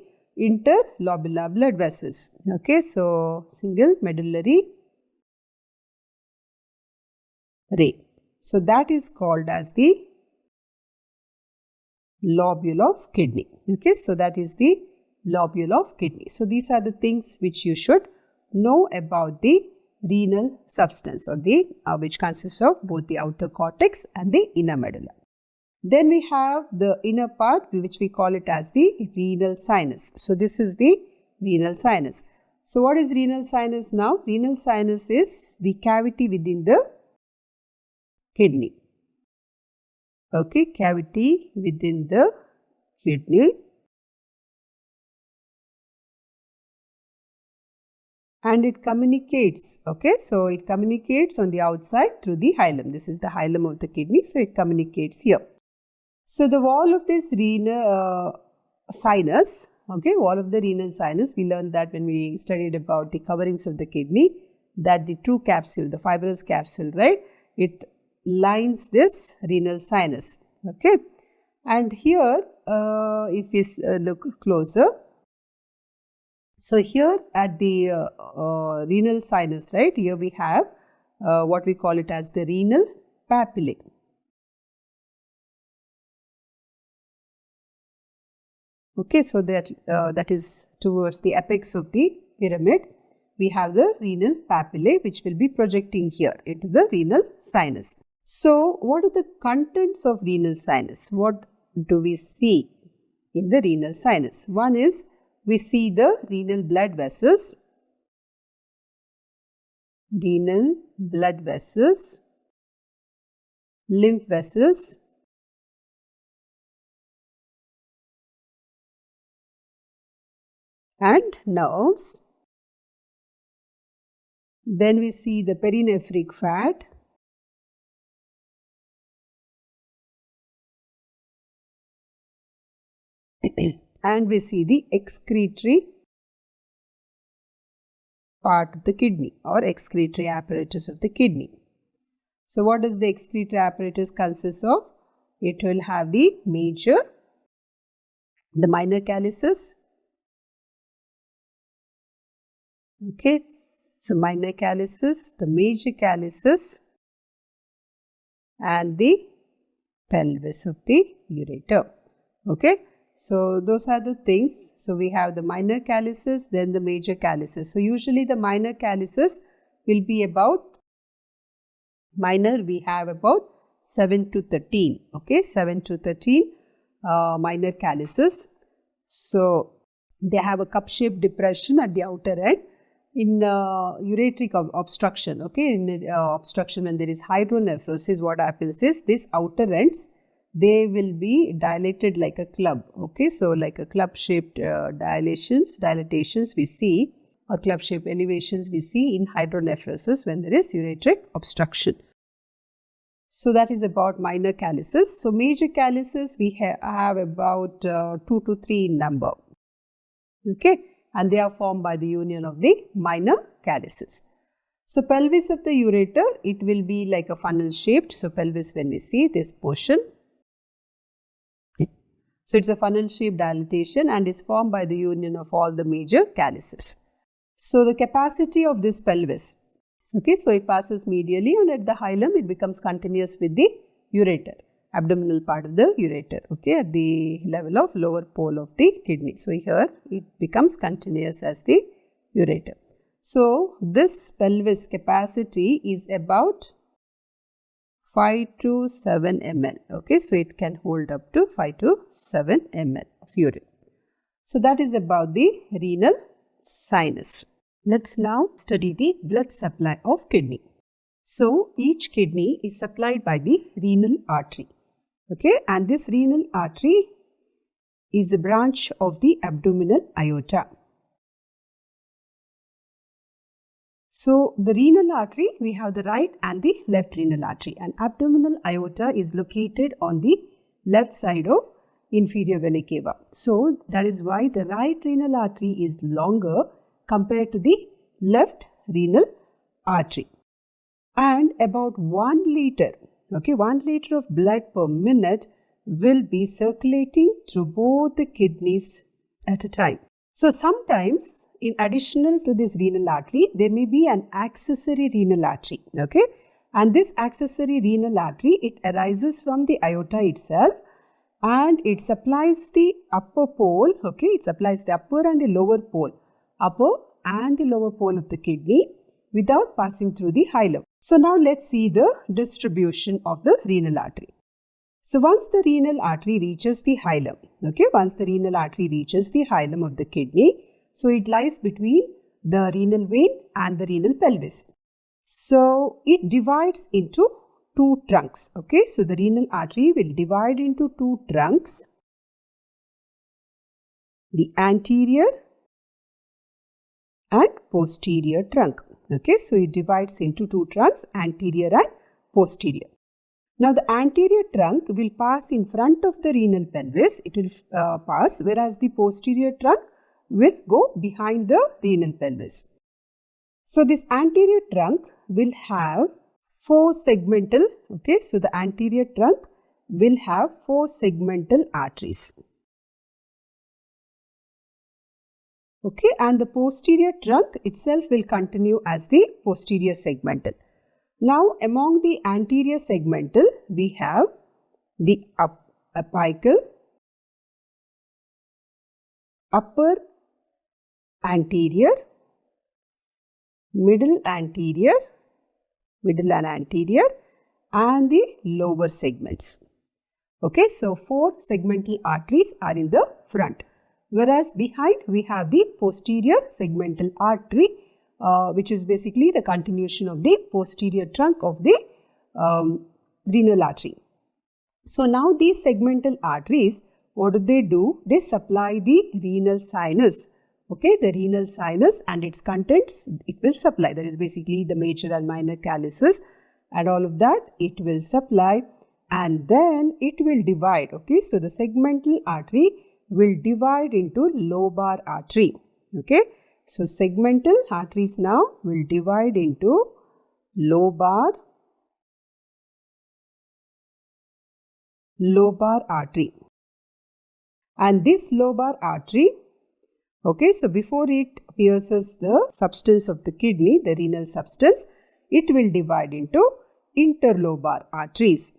interlobular blood vessels, okay. So single medullary ray. So that is called as the lobule of kidney, okay. So that is the lobule of kidney. So these are the things which you should know about the renal substance, or the which consists of both the outer cortex and the inner medulla. Then we have the inner part which we call it as the renal sinus. So this is the renal sinus. So what is renal sinus now? Renal sinus is the cavity within the kidney. Okay, cavity within the kidney, and it communicates, okay, so it communicates on the outside through the hilum. This is the hilum of the kidney, so it communicates here. So the wall of this renal sinus, okay, wall of the renal sinus, we learned that when we studied about the coverings of the kidney, that the true capsule, the fibrous capsule, right, it lines this renal sinus, okay. And here if we look closer, so here at the renal sinus, right, here we have what we call it as the renal papillae. Okay, so that is towards the apex of the pyramid. We have the renal papillae which will be projecting here into the renal sinus. So what are the contents of renal sinus? What do we see in the renal sinus? One is, we see the renal blood vessels, lymph vessels, and nerves. Then we see the perinephric fat, and we see the excretory part of the kidney, or excretory apparatus of the kidney. So what does the excretory apparatus consist of? It will have the major, the minor calyces, okay, So minor calyces, the major calyces, and the pelvis of the ureter. Okay. So those are the things. So we have the minor calyces, then the major calyces. So usually the minor calyces will be about, minor we have about 7 to 13. Okay, 7 to 13 minor calyces. So they have a cup-shaped depression at the outer end. In ureteric obstruction, okay, in obstruction when there is hydronephrosis, what happens is these outer ends, they will be dilated like a club. Okay, so like a club-shaped dilatations we see, or club-shaped elevations we see in hydronephrosis when there is ureteric obstruction. So that is about minor calyces. So major calyces we have about 2 to 3 in number. Okay, and they are formed by the union of the minor calyces. So pelvis of the ureter, it will be like a funnel shaped. So pelvis, when we see this portion, so it's a funnel shaped dilatation and is formed by the union of all the major calyces. So the capacity of this pelvis, okay, so it passes medially and at the hilum it becomes continuous with the ureter, abdominal part of the ureter, okay, at the level of lower pole of the kidney. So here it becomes continuous as the ureter. So this pelvis capacity is about 5 to 7 ml, okay, so it can hold up to 5 to 7 ml of urine. So that is about the renal sinus. Let's now study the blood supply of kidney. So each kidney is supplied by the renal artery, okay, and this renal artery is a branch of the abdominal aorta. So the renal artery, we have the right and the left renal artery, and abdominal aorta is located on the left side of inferior vena cava. So that is why the right renal artery is longer compared to the left renal artery. And about 1 liter, okay, 1 liter of blood per minute will be circulating through both the kidneys at a time. So sometimes, in addition to this renal artery, there may be an accessory renal artery, okay, and this accessory renal artery, it arises from the aorta itself and it supplies the upper pole, okay, it supplies the upper and the lower pole, upper and the lower pole of the kidney without passing through the hilum. So now let's see the distribution of the renal artery. So once the renal artery reaches the hilum, okay, once the renal artery reaches the hilum of the kidney, so it lies between the renal vein and the renal pelvis. So it divides into 2 trunks, okay, so the renal artery will divide into 2 trunks, the anterior and posterior trunk, okay, so it divides into 2 trunks, anterior and posterior. Now the anterior trunk will pass in front of the renal pelvis, it will pass, whereas the posterior trunk will go behind the renal pelvis. So this anterior trunk will have 4 segmental, okay, so the anterior trunk will have 4 segmental arteries. Okay, and the posterior trunk itself will continue as the posterior segmental. Now, among the anterior segmental, we have the apical, upper anterior, middle and anterior, and the lower segments. Okay, so 4 segmental arteries are in the front, whereas behind we have the posterior segmental artery, which is basically the continuation of the posterior trunk of the renal artery. So now these segmental arteries, what do? They supply the renal sinus. Okay, the renal sinus and its contents, it will supply. That is basically the major and minor calyces and all of that, it will supply, and then it will divide. Okay, so the segmental artery will divide into lobar artery. Okay, so segmental arteries now will divide into lobar artery, and this lobar artery Okay, so before it pierces the substance of the kidney, the renal substance, it will divide into interlobar arteries.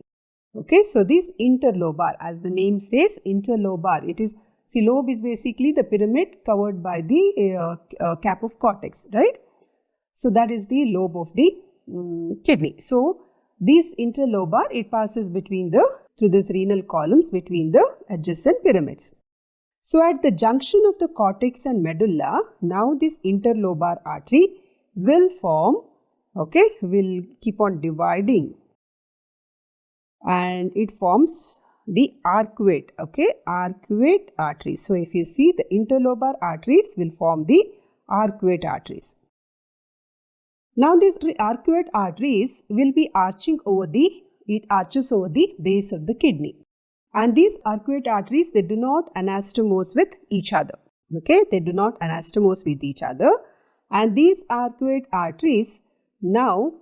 Okay, so this interlobar, as the name says, interlobar, it is, see, lobe is basically the pyramid covered by the cap of cortex, right? So that is the lobe of the kidney. So this interlobar, it passes between through this renal columns between the adjacent pyramids. So at the junction of the cortex and medulla, now this interlobar artery will form, okay, will keep on dividing, and it forms the arcuate, okay, arcuate arteries. So if you see, the interlobar arteries will form the arcuate arteries. Now these arcuate arteries will be arching over it arches over the base of the kidney. And these arcuate arteries, they do not anastomose with each other. Okay, they do not anastomose with each other. And these arcuate arteries now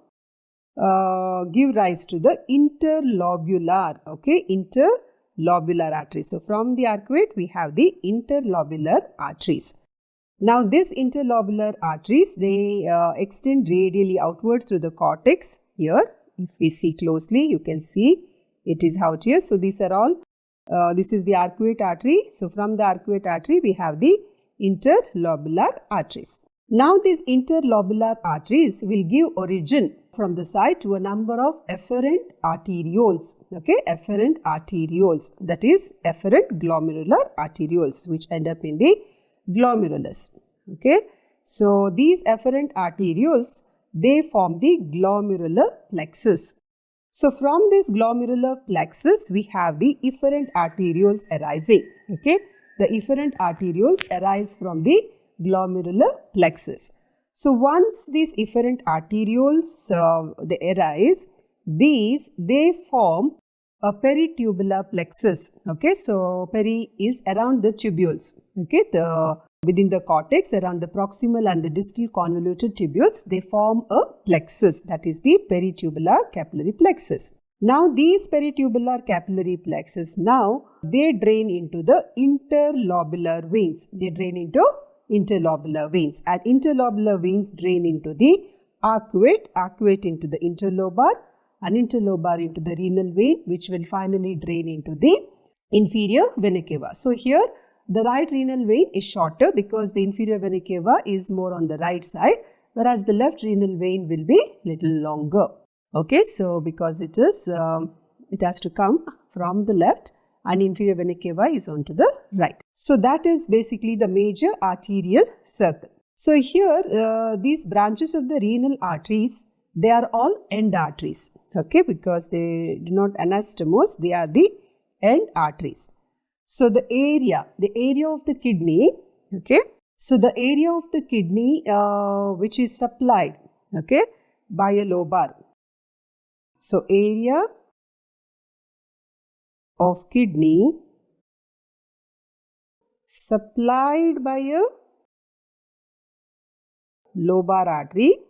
give rise to the interlobular, okay, interlobular arteries. So from the arcuate, we have the interlobular arteries. Now these interlobular arteries, they extend radially outward through the cortex. Here, if we see closely, you can see it is out here. So these are all, this is the arcuate artery. So from the arcuate artery, we have the interlobular arteries. Now these interlobular arteries will give origin from the side to a number of efferent arterioles, okay, efferent arterioles, that is efferent glomerular arterioles, which end up in the glomerulus. Okay, so these efferent arterioles, they form the glomerular plexus. So from this glomerular plexus, we have the efferent arterioles arising. Okay, the efferent arterioles arise from the glomerular plexus. So once these efferent arterioles they arise, they form a peritubular plexus. Okay, so peri is around the tubules. Okay, within the cortex, around the proximal and the distal convoluted tubules, they form a plexus, that is the peritubular capillary plexus. Now these peritubular capillary plexus, now they drain into the interlobular veins. They drain into interlobular veins, and interlobular veins drain into the arcuate, arcuate into the interlobar, and interlobar into the renal vein, which will finally drain into the inferior vena cava. So here the right renal vein is shorter because the inferior vena cava is more on the right side, whereas the left renal vein will be little longer. Okay, so because it is, it has to come from the left, and inferior vena cava is onto the right. So that is basically the major arterial circle. So here these branches of the renal arteries, they are all end arteries. Okay, because they do not anastomose, they are the end arteries. So the area of the kidney, okay, so the area of the kidney which is supplied, okay, by a lobar. So area of kidney supplied by a lobar artery.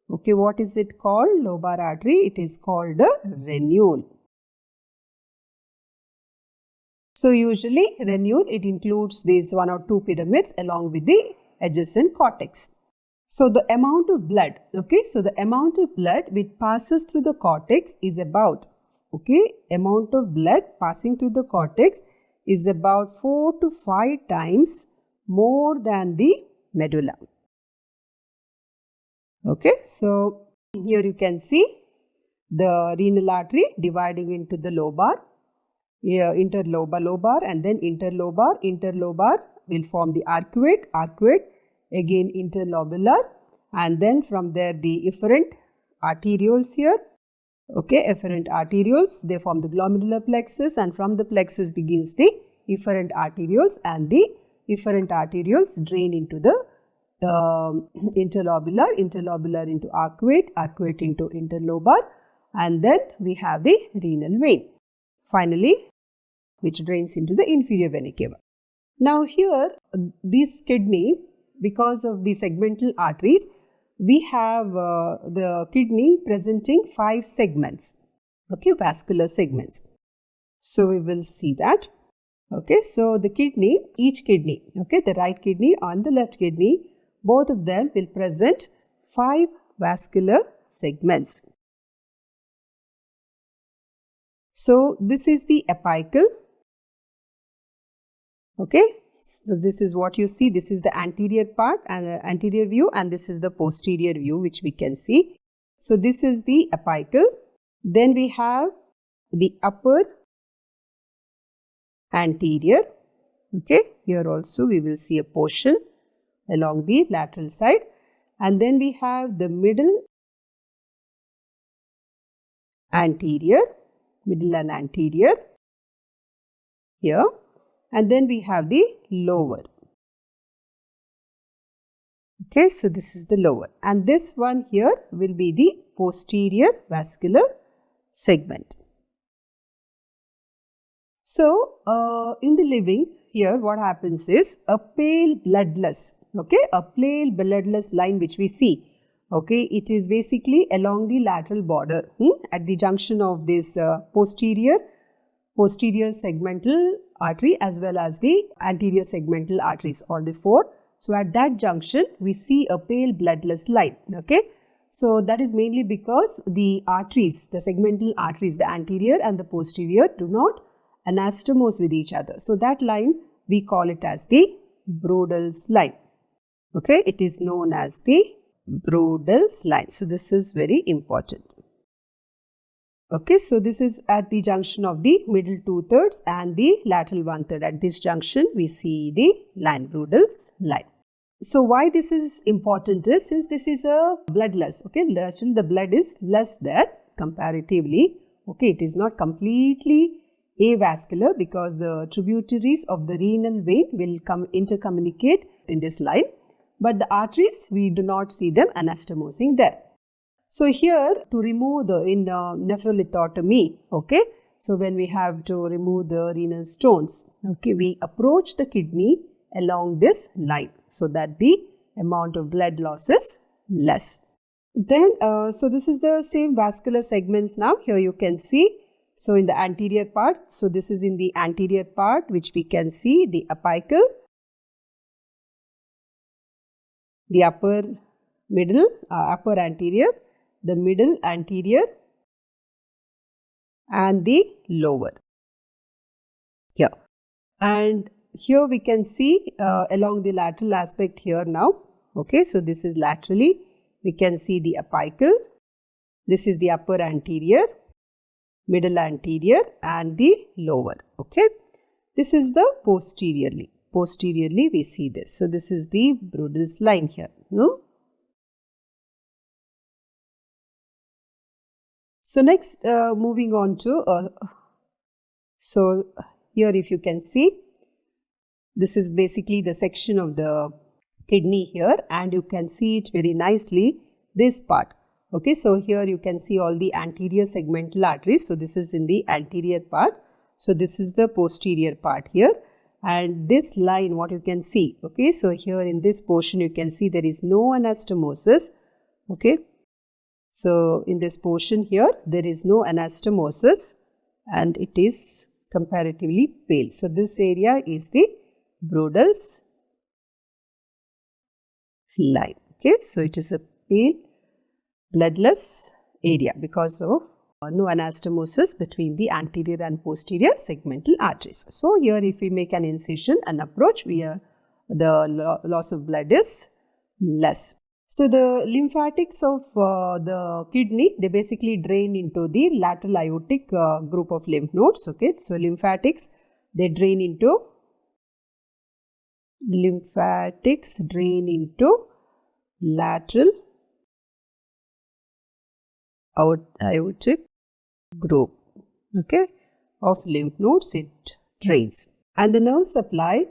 Okay, what is it called? Lobar artery. It is called a renule. So usually renule, it includes these one or two pyramids along with the adjacent cortex. So the amount of blood, okay, so the amount of blood which passes through the cortex is about, okay, amount of blood passing through the cortex is about 4 to 5 times more than the medulla. Okay, so here you can see the renal artery dividing into the lobar, interlobar, and then interlobar. Interlobar will form the arcuate, arcuate, again interlobular, and then from there the efferent arterioles here. Okay, efferent arterioles, they form the glomerular plexus, and from the plexus begins the efferent arterioles, and the efferent arterioles drain into the interlobular, interlobular into arcuate, arcuate into interlobar, and then we have the renal vein, finally, which drains into the inferior vena cava. Now here, this kidney, because of the segmental arteries, we have the kidney presenting 5 segments, okay, vascular segments. So we will see that. Okay, so the kidney, each kidney, okay, the right kidney and the left kidney, both of them will present 5 vascular segments. So this is the apical. Okay, so this is what you see. This is the anterior part and anterior view, and this is the posterior view which we can see. So this is the apical. Then we have the upper anterior. Okay, here also we will see a portion along the lateral side, and then we have the middle anterior, middle and anterior here, and then we have the lower. Okay, so this is the lower, and this one here will be the posterior vascular segment. So, in the living here what happens is a pale bloodless, okay, a pale bloodless line which we see, okay, it is basically along the lateral border at the junction of this posterior segmental artery as well as the anterior segmental arteries, all the 4. So, at that junction we see a pale bloodless line, okay. So, that is mainly because the arteries, the segmental arteries, the anterior and the posterior do not anastomose with each other. So, that line we call it as the Brodal's line. Okay, it is known as the Brodal's line. So, this is very important. Okay, so this is at the junction of the middle 2/3 and the lateral 1/3. At this junction we see the line, Brodal's line. So, why this is important is since this is a bloodless, okay, the blood is less there comparatively, okay, it is not completely avascular because the tributaries of the renal vein will intercommunicate in this line, but the arteries we do not see them anastomosing there. So, here to remove the nephrolithotomy, okay, so when we have to remove the renal stones, okay, we approach the kidney along this line so that the amount of blood loss is less. Then, so this is the same vascular segments now. Here you can see. So, in the anterior part, so this is in the anterior part which we can see the apical, the upper anterior, the middle anterior and the lower here. And here we can see along the lateral aspect here now, okay. So, this is laterally, we can see the apical, this is the upper anterior, middle anterior and the lower, okay. This is the posteriorly we see this. So, this is the Brodal's line here, no? So, next moving on to, so here if you can see, this is basically the section of the kidney here and you can see it very nicely, this part. Okay, so here you can see all the anterior segmental arteries. So, this is in the anterior part. So, this is the posterior part here and this line what you can see. Okay, so here in this portion you can see there is no anastomosis. Okay, so in this portion here there is no anastomosis and it is comparatively pale. So, this area is the Brodal's line. Okay, so it is a pale bloodless area because of no anastomosis between the anterior and posterior segmental arteries. So, here if we make an incision and approach, the loss of blood is less. So, the lymphatics of the kidney, they basically drain into the lateral aortic group of lymph nodes. Okay, so lymphatics, they drain into lateral aortic group, okay, of lymph nodes, it drains. And the nerve supply,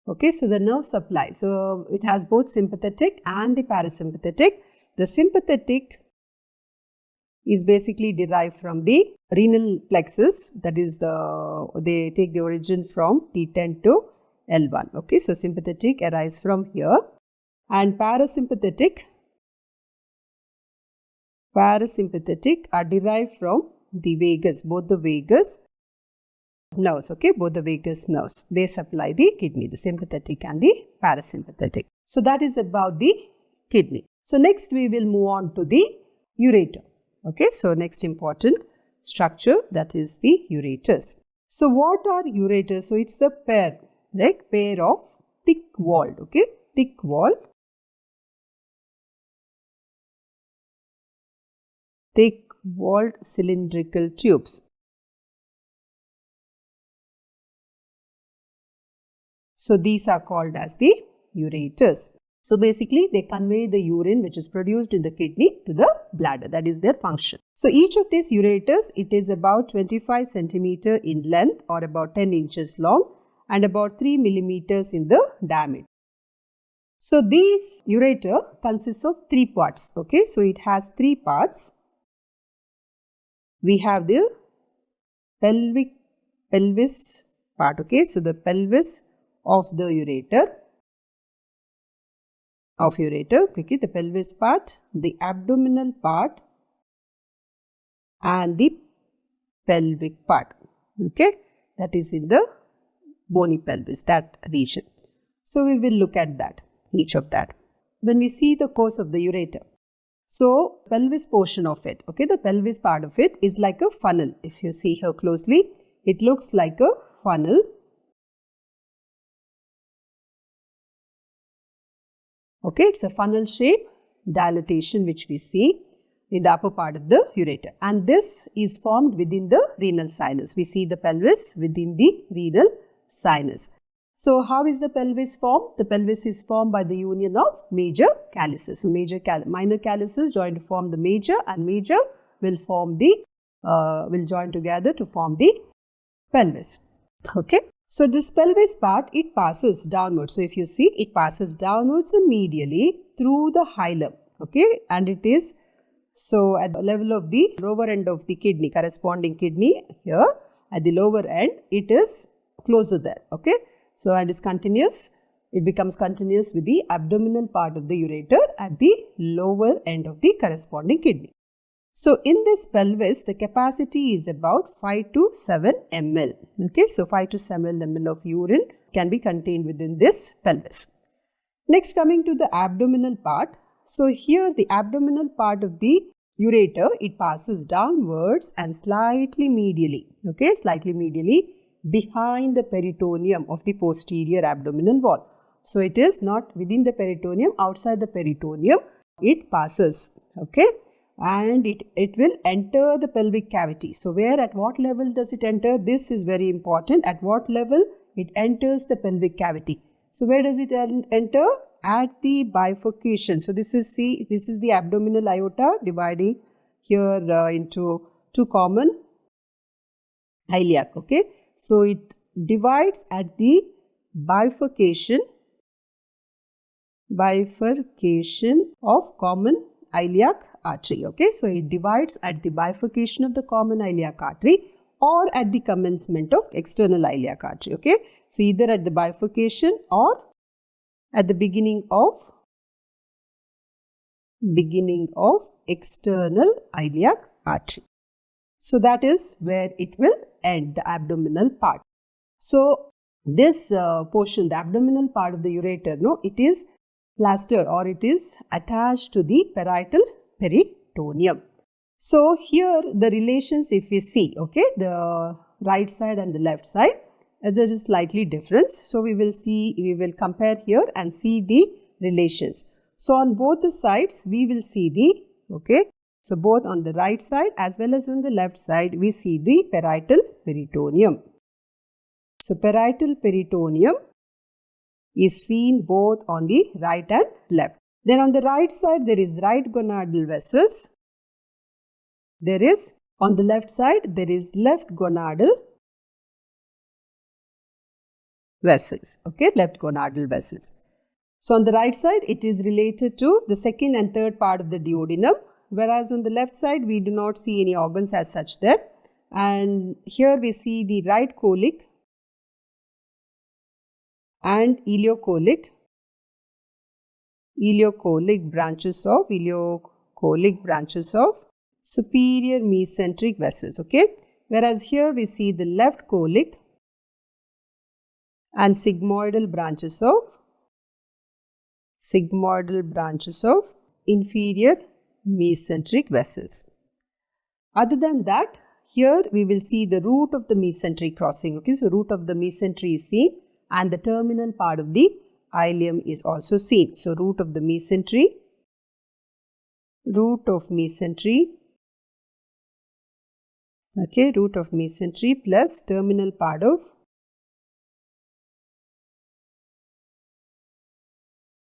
okay, so the nerve supply, so it has both sympathetic and the parasympathetic. The sympathetic is basically derived from the renal plexus, that is they take the origin from T10 to L1. Okay, so sympathetic arise from here and parasympathetic parasympathetic are derived from the vagus, both the vagus nerves, okay, both the vagus nerves. They supply the kidney, the sympathetic and the parasympathetic. So that is about the kidney. So next we will move on to the ureter. Okay, so next important structure, that is the ureters. So what are ureters? So it's a pair, right? Pair of thick-walled, okay, thick-walled cylindrical tubes. So these are called as the ureters. So basically they convey the urine which is produced in the kidney to the bladder. That is their function. So each of these ureters, it is about 25 centimeter in length or about 10 inches long and about 3 millimeters in the diameter. So this ureter consists of 3 parts. Okay, so it has 3 parts. We have the pelvis part. Okay, so the pelvis of the ureter. Okay, the pelvis part, the abdominal part and the pelvic part. Okay, that is in the bony pelvis, that region. So we will look at that, each of that. When we see the course of the ureter, so pelvis portion of it, okay, the pelvis part of it is like a funnel. If you see here closely, it looks like a funnel. Okay, it's a funnel shape dilatation which we see in the upper part of the ureter, and this is formed within the renal sinus. We see the pelvis within the renal sinus. So how is the pelvis formed? The pelvis is formed by the union of major calyces. So minor calyces join to form the major, and major will form the will join together to form the pelvis. Okay. So this pelvis part, it passes downwards. So if you see, it passes downwards and medially through the hilum. Okay, and it is so at the level of the lower end of the kidney, corresponding kidney here at the lower end, it is closer there. Okay, so and is continuous. It becomes continuous with the abdominal part of the ureter at the lower end of the corresponding kidney. So in this pelvis, the capacity is about 5 to 7 ml. Okay, so 5 to 7 ml of urine can be contained within this pelvis. Next, coming to the abdominal part. So here the abdominal part of the ureter, it passes downwards and slightly medially. Okay, slightly medially behind the peritoneum of the posterior abdominal wall. So it is not within the peritoneum, outside the peritoneum it passes. Okay. And it will enter the pelvic cavity. So where, at what level does it enter? This is very important. At what level it enters the pelvic cavity? So where does it enter? At the bifurcation. So this is the abdominal aorta dividing here into two common iliac. Okay, so it divides at the bifurcation of common iliac artery. Okay, so it divides at the bifurcation of the common iliac artery or at the commencement of external iliac artery. Okay, so either at the bifurcation or at the beginning of external iliac artery. So that is where it will end, the abdominal part. So this portion, the abdominal part of the ureter, it is plastered or it is attached to the parietal peritoneum. So here the relations, if we see, okay, the right side and the left side, there is slightly difference. So we will compare here and see the relations. So on both the sides we will see so both on the right side as well as on the left side we see the parietal peritoneum. So parietal peritoneum is seen both on the right and left. Then on the right side there is right gonadal vessels. There is on the left side there is left gonadal vessels. Okay, left gonadal vessels. So on the right side it is related to the second and third part of the duodenum, whereas on the left side we do not see any organs as such there. And here we see the right colic and ileocolic branches of colic branches of superior mesenteric vessels, okay? Whereas here we see the left colic and sigmoidal branches of inferior mesenteric vessels. Other than that, here we will see the root of the mesentery crossing, okay? So root of the mesentery is seen and the terminal part of the ileum is also seen. So root of the mesentery, okay, root of mesentery plus terminal part of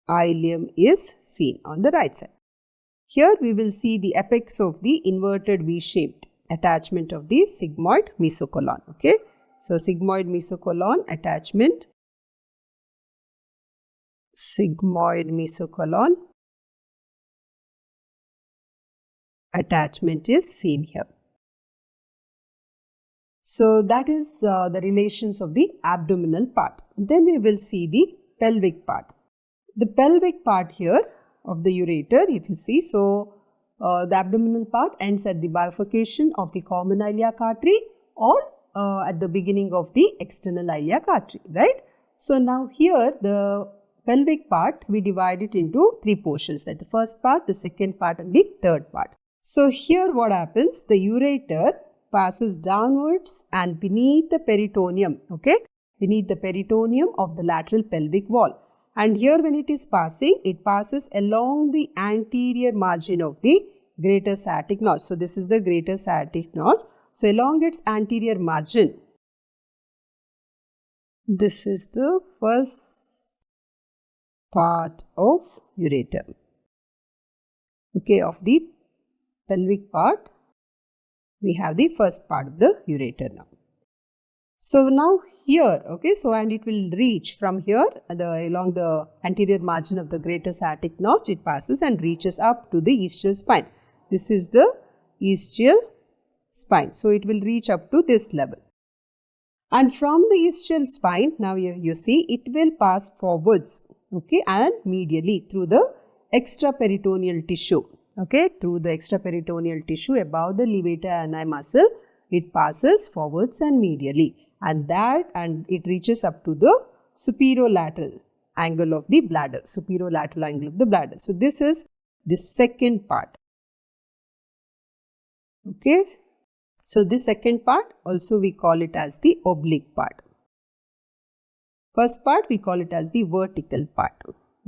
ileum is seen on the right side. Here we will see the apex of the inverted V-shaped attachment of the sigmoid mesocolon, okay? So sigmoid mesocolon attachment, is seen here. So that is the relations of the abdominal part. Then we will see the pelvic part. The pelvic part here of the ureter, if you see, so the abdominal part ends at the bifurcation of the common iliac artery or at the beginning of the external iliac artery, right? So now here the pelvic part, we divide it into three portions, like the first part, the second part and the third part. So here what happens, the ureter passes downwards and beneath the peritoneum, okay, beneath the peritoneum of the lateral pelvic wall. And here when it is passing, it passes along the anterior margin of the greater sciatic notch. So this is the greater sciatic notch. So along its anterior margin, this is the first part of ureter, okay, of the pelvic part. We have the first part of the ureter now. So now here, okay, so and it will reach from here along the anterior margin of the greater sciatic notch, it passes and reaches up to the ischial spine. This is the ischial spine. So it will reach up to this level. And from the ischial spine, now you see it will pass forwards, okay, and medially through the extraperitoneal tissue, okay, through the extraperitoneal tissue above the levator ani muscle. It passes forwards and medially, and it reaches up to the superolateral angle of the bladder, So this is the second part, okay. So this second part also we call it as the oblique part. First part we call it as the vertical part,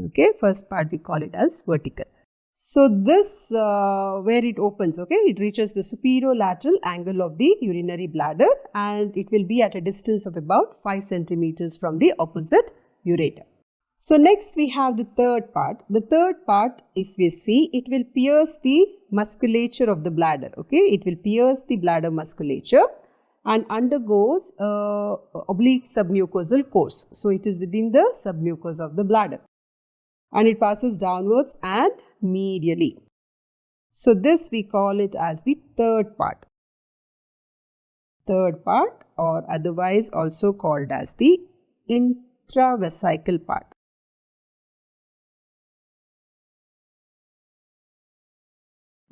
okay. First part we call it as vertical. So this where it opens, okay, it reaches the superolateral angle of the urinary bladder and it will be at a distance of about 5 centimeters from the opposite ureter. So next we have the third part. The third part, if we see, it will pierce the musculature of the bladder, okay, it will pierce the bladder musculature and undergoes oblique submucosal course. So it is within the submucous of the bladder and it passes downwards and medially. So this we call it as the third part. Third part, or otherwise also called as the intravesical part.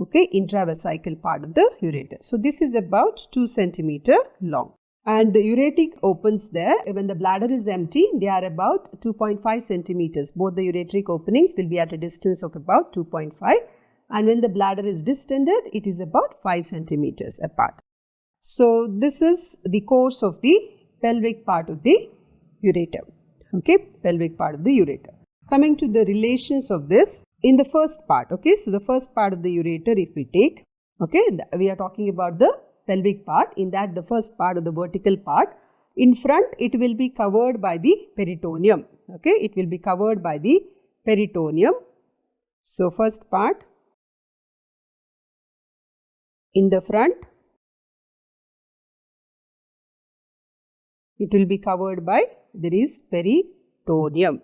Okay, intravesical part of the ureter. So this is about 2 centimeter long. And the ureteric opens there. When the bladder is empty, they are about 2.5 centimeters. Both the ureteric openings will be at a distance of about 2.5. And when the bladder is distended, it is about 5 centimeters apart. So this is the course of the pelvic part of the ureter. Okay, pelvic part of the ureter. Coming to the relations of this in the first part. Okay, so the first part of the ureter, if we take, okay, we are talking about the pelvic part. In that, the first part of the vertical part, in front it will be covered by the peritoneum. Okay, it will be covered by the peritoneum. So first part, in the front it will be covered by, there is peritoneum.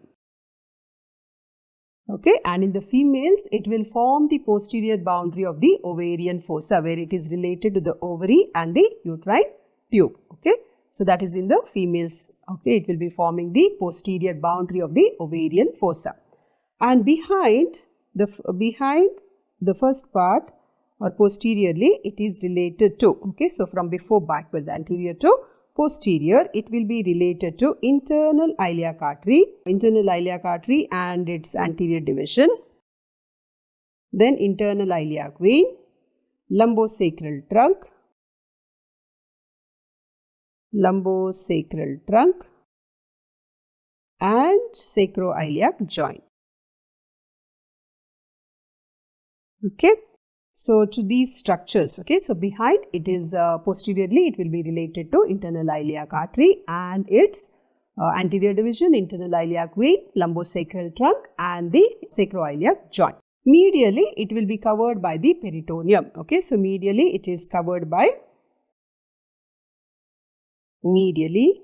Okay, and in the females, it will form the posterior boundary of the ovarian fossa, where it is related to the ovary and the uterine tube. Okay, so that is in the females. Okay, it will be forming the posterior boundary of the ovarian fossa. And behind the first part or posteriorly, it is related to, okay, so from before backwards, anterior to posterior, it will be related to internal iliac artery and its anterior division, then internal iliac vein, lumbosacral trunk, and sacroiliac joint. Okay, so to these structures, okay, so behind it is posteriorly, it will be related to internal iliac artery and its anterior division, internal iliac vein, lumbosacral trunk and the sacroiliac joint. Medially, it will be covered by the peritoneum. Okay, so medially, it is covered by, we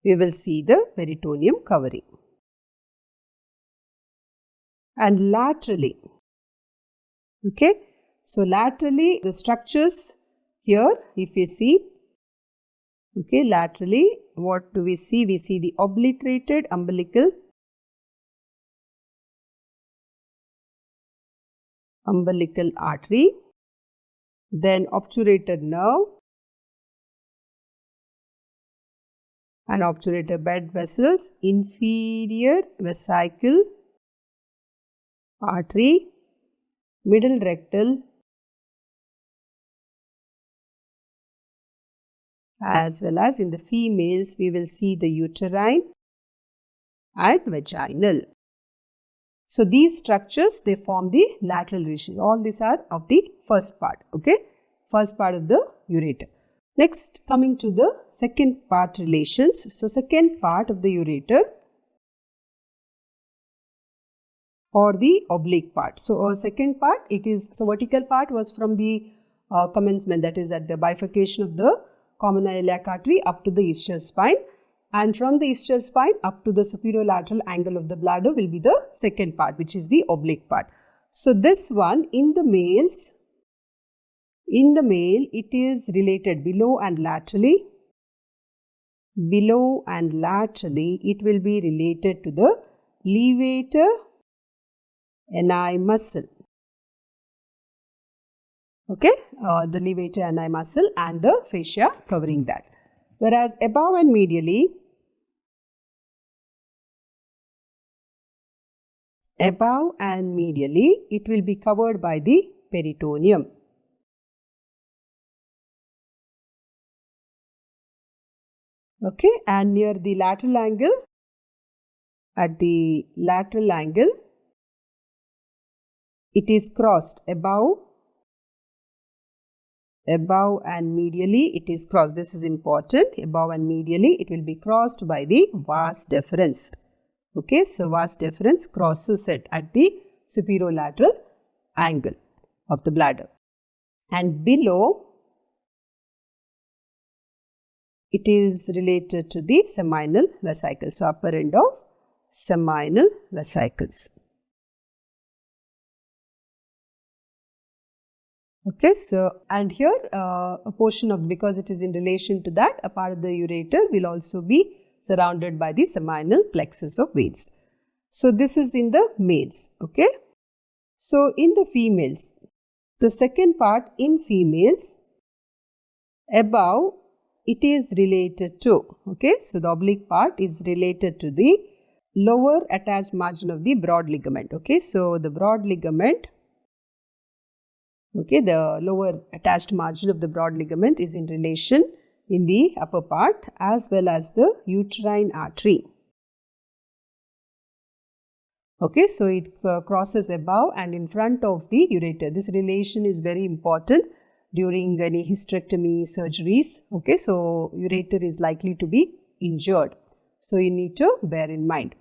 will see the peritoneum covering. And laterally, okay, so laterally the structures here, if you see, okay, laterally, what do we see? We see the obliterated umbilical artery, then obturator nerve and obturator bed vessels, inferior vesical artery, middle rectal, as well as in the females we will see the uterine and vaginal. So these structures, they form the lateral region. All these are of the first part, okay, first part of the ureter. Next, coming to the second part relations. So second part of the ureter or the oblique part. So second part, it is, so vertical part was from the commencement, that is at the bifurcation of the common iliac artery up to the ischial spine, and from the ischial spine up to the superolateral angle of the bladder will be the second part, which is the oblique part. So this one in the males, it is related below and laterally. Below and laterally, it will be related to the levator ani muscle. Okay, the levator ani muscle and the fascia covering that. Whereas above and medially, it will be covered by the peritoneum. Okay, and near the lateral angle, at the lateral angle, it is crossed above and medially, it is crossed. This is important. Above and medially, it will be crossed by the vas deferens. Okay, so vas deferens crosses it at the superolateral angle of the bladder. And below, it is related to the seminal vesicles. So upper end of seminal vesicles. Okay, so and here a portion of, because it is in relation to that, a part of the ureter will also be surrounded by the seminal plexus of veins. So this is in the males. Okay, so in the females, the second part in females, above, it is related to, okay, so the oblique part is related to the lower attached margin of the broad ligament. Okay, so the broad ligament, okay, the lower attached margin of the broad ligament is in relation in the upper part, as well as the uterine artery. Okay, so it crosses above and in front of the ureter. This relation is very important during any hysterectomy surgeries. Okay, so ureter is likely to be injured, so you need to bear in mind.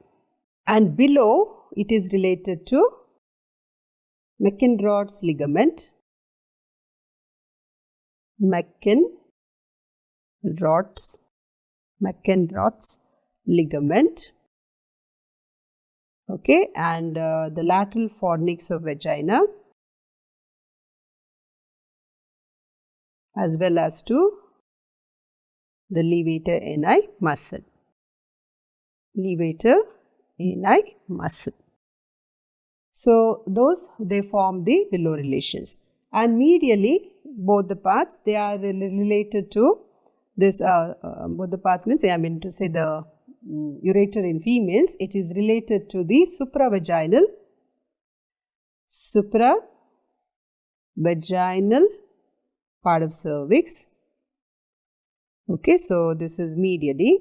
And below, it is related to McEnroth's ligament, McEnroth's ligament, okay, and the lateral fornix of vagina, as well as to the levator ani muscle. So those, they form the below relations. And medially, both the parts, they are related to this, both the parts means, I mean to say the ureter in females, it is related to the supravaginal part of cervix. Okay, so this is medially,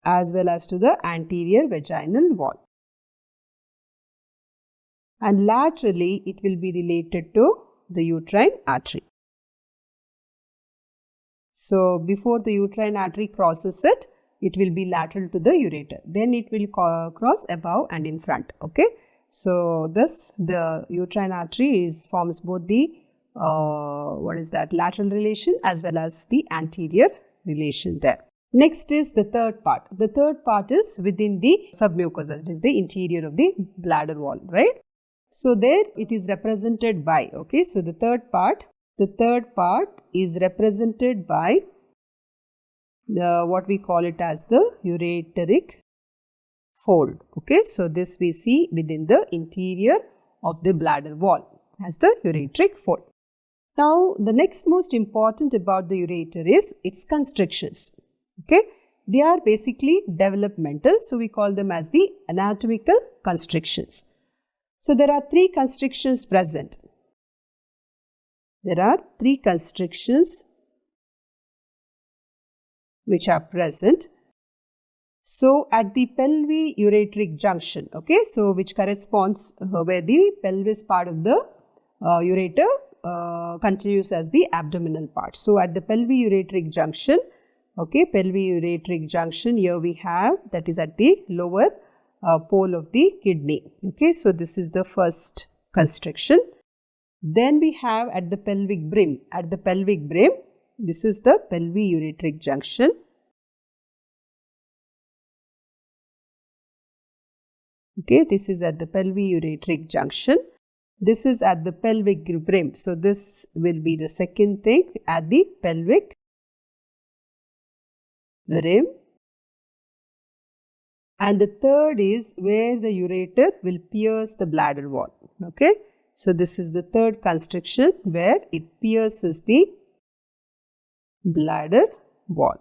as well as to the anterior vaginal wall. And laterally, it will be related to the uterine artery. So before the uterine artery crosses it, it will be lateral to the ureter. Then it will cross above and in front. Okay. So thus the uterine artery forms both the lateral relation as well as the anterior relation there. Next is the third part. The third part is within the submucosa, that is the interior of the bladder wall, right? So there it is represented by, okay, so the third part is represented by what we call it as the ureteric fold. Okay, so this we see within the interior of the bladder wall as the ureteric fold. Now, the next most important about the ureter is its constrictions. Okay, they are basically developmental, so we call them as the anatomical constrictions. So there are three constrictions present. There are three constrictions which are present. So at the 𝗪𝗺𝗃 junction, okay, so which corresponds where the pelvis part of the ureter continues as the abdominal part. So at the 𝗪𝗺𝗃 junction, okay, 𝗪𝗺𝗃 junction, here we have, that is at the lower pole of the kidney. Okay, so this is the first constriction. Then we have at the pelvic brim. At the pelvic brim, this is the 𝗪𝗺𝗃 junction. Okay, this is at the 𝗪𝗺𝗃 junction. This is at the pelvic brim. So this will be the second thing at the pelvic rim. And the third is where the ureter will pierce the bladder wall. Okay, so this is the third constriction where it pierces the bladder wall.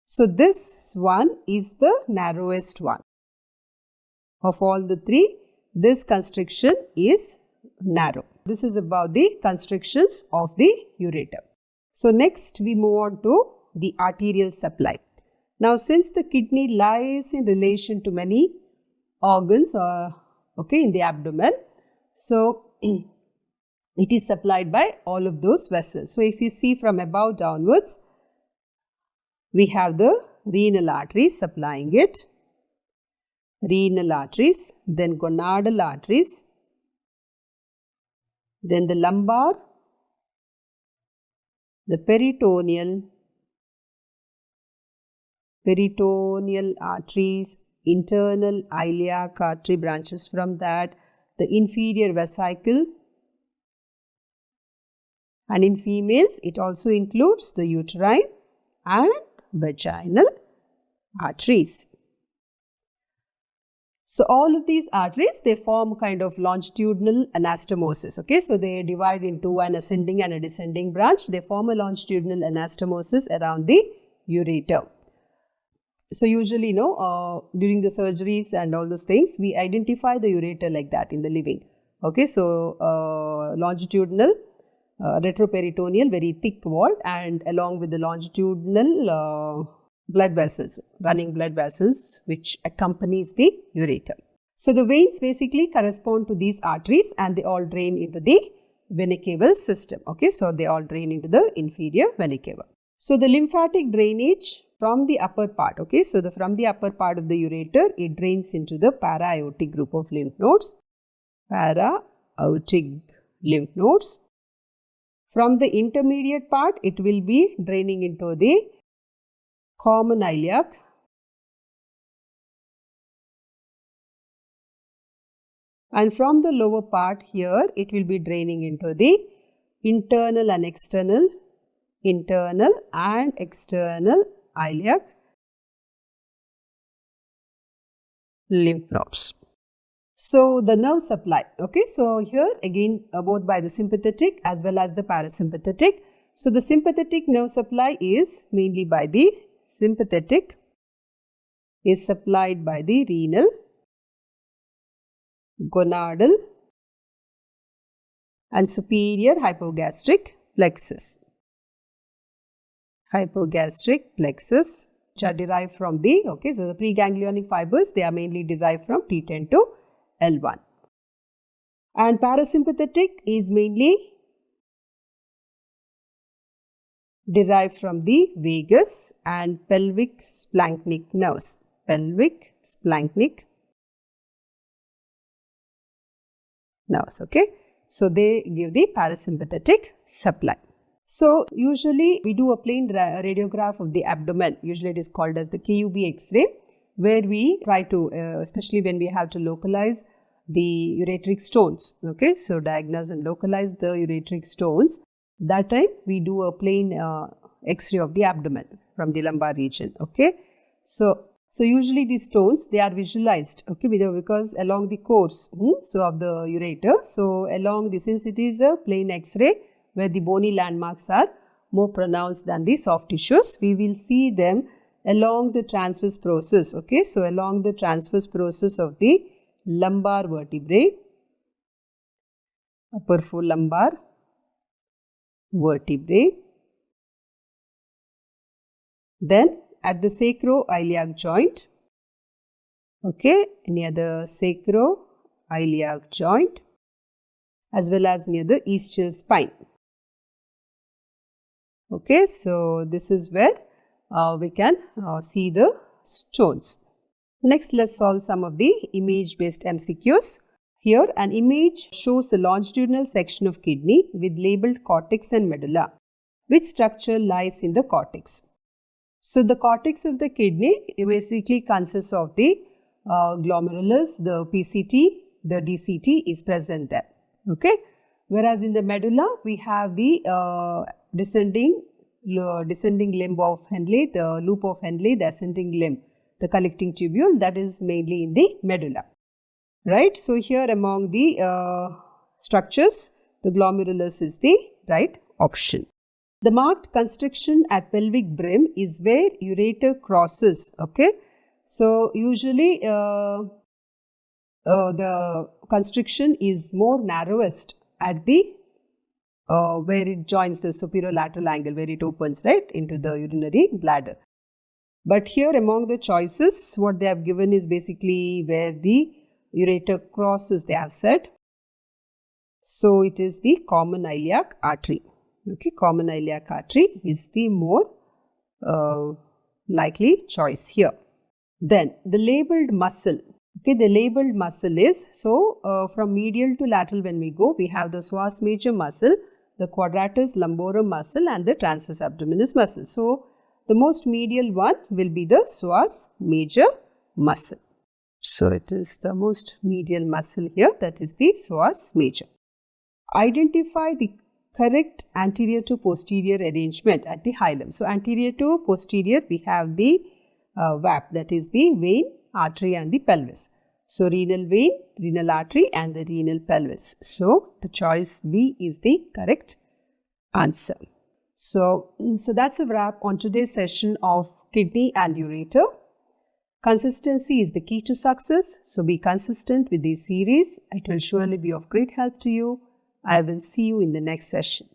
So this one is the narrowest one. Of all the three, this constriction is narrow. This is about the constrictions of the ureter. So next we move on to the arterial supply. Now since the kidney lies in relation to many organs in the abdomen, so it is supplied by all of those vessels. So if you see from above downwards, we have the renal arteries supplying it, renal arteries, then gonadal arteries, then the lumbar, the peritoneal arteries, internal iliac artery branches from that, the inferior vesicle, and in females it also includes the uterine and vaginal arteries. So all of these arteries, they form kind of longitudinal anastomosis. Okay, so they divide into an ascending and a descending branch. They form a longitudinal anastomosis around the ureter. So usually, during the surgeries and all those things, we identify the ureter like that in the living. Okay, so longitudinal, retroperitoneal, very thick wall, and along with the longitudinal blood vessels, running blood vessels, which accompanies the ureter. So the veins basically correspond to these arteries and they all drain into the vena cava system. Okay, so they all drain into the inferior vena cava. So the lymphatic drainage from the upper part, okay, so from the upper part of the ureter, it drains into the para-aortic group of lymph nodes, para-aortic lymph nodes. From the intermediate part, it will be draining into the common iliac, and from the lower part here, it will be draining into the internal and external iliac, lymph nodes. So the nerve supply, okay, so here again both by the sympathetic as well as the parasympathetic. So the sympathetic nerve supply is mainly by the sympathetic, is supplied by the renal, gonadal and superior hypogastric plexus. Hypogastric plexus which are derived from the, okay, so the preganglionic fibers, they are mainly derived from T10 to L1. And parasympathetic is mainly derived from the vagus and pelvic splanchnic nerves. Pelvic splanchnic nerves, okay. So they give the parasympathetic supply. So usually we do a plain radiograph of the abdomen. Usually it is called as the KUB X-ray, where we try to, especially when we have to localize the ureteric stones, okay. So diagnose and localize the ureteric stones. That time we do a plain X-ray of the abdomen from the lumbar region, okay. So usually these stones, they are visualized, okay, because along the course of the ureter, so along the, since it is a plain X-ray where the bony landmarks are more pronounced than the soft tissues, we will see them along the transverse process, okay. So along the transverse process of the lumbar vertebrae, upper forelumbar vertebrae, then at the sacroiliac joint, okay, near the sacroiliac joint as well as near the ischial spine, okay. So this is where we can see the stones. Next, let's solve some of the image based MCQs. Here an image shows a longitudinal section of kidney with labeled cortex and medulla. Which structure lies in the cortex? So the cortex of the kidney basically consists of the glomerulus, the PCT, the DCT is present there, okay. Whereas in the medulla we have the descending limb of Henle, the loop of Henle, the ascending limb, the collecting tubule, that is mainly in the medulla, right. So here among the structures, the glomerulus is the right option. The marked constriction at pelvic brim is where ureter crosses, okay. So usually the constriction is more narrowest at the where it joins the superolateral angle, where it opens right into the urinary bladder. But here among the choices, what they have given is basically where the ureter crosses, they have said. So it is the common iliac artery. Okay, common iliac artery is the more likely choice here. Then the labeled muscle. Okay, the labeled muscle is, so from medial to lateral when we go, we have the psoas major muscle, the quadratus lumborum muscle and the transverse abdominis muscle. So the most medial one will be the psoas major muscle. So it is the most medial muscle here, that is the psoas major. Identify the correct anterior to posterior arrangement at the hilum. So anterior to posterior we have the VAP, that is the vein, artery and the pelvis. So renal vein, renal artery and the renal pelvis. So the choice B is the correct answer. So that's a wrap on today's session of kidney and ureter. Consistency is the key to success. So be consistent with this series. It will surely be of great help to you. I will see you in the next session.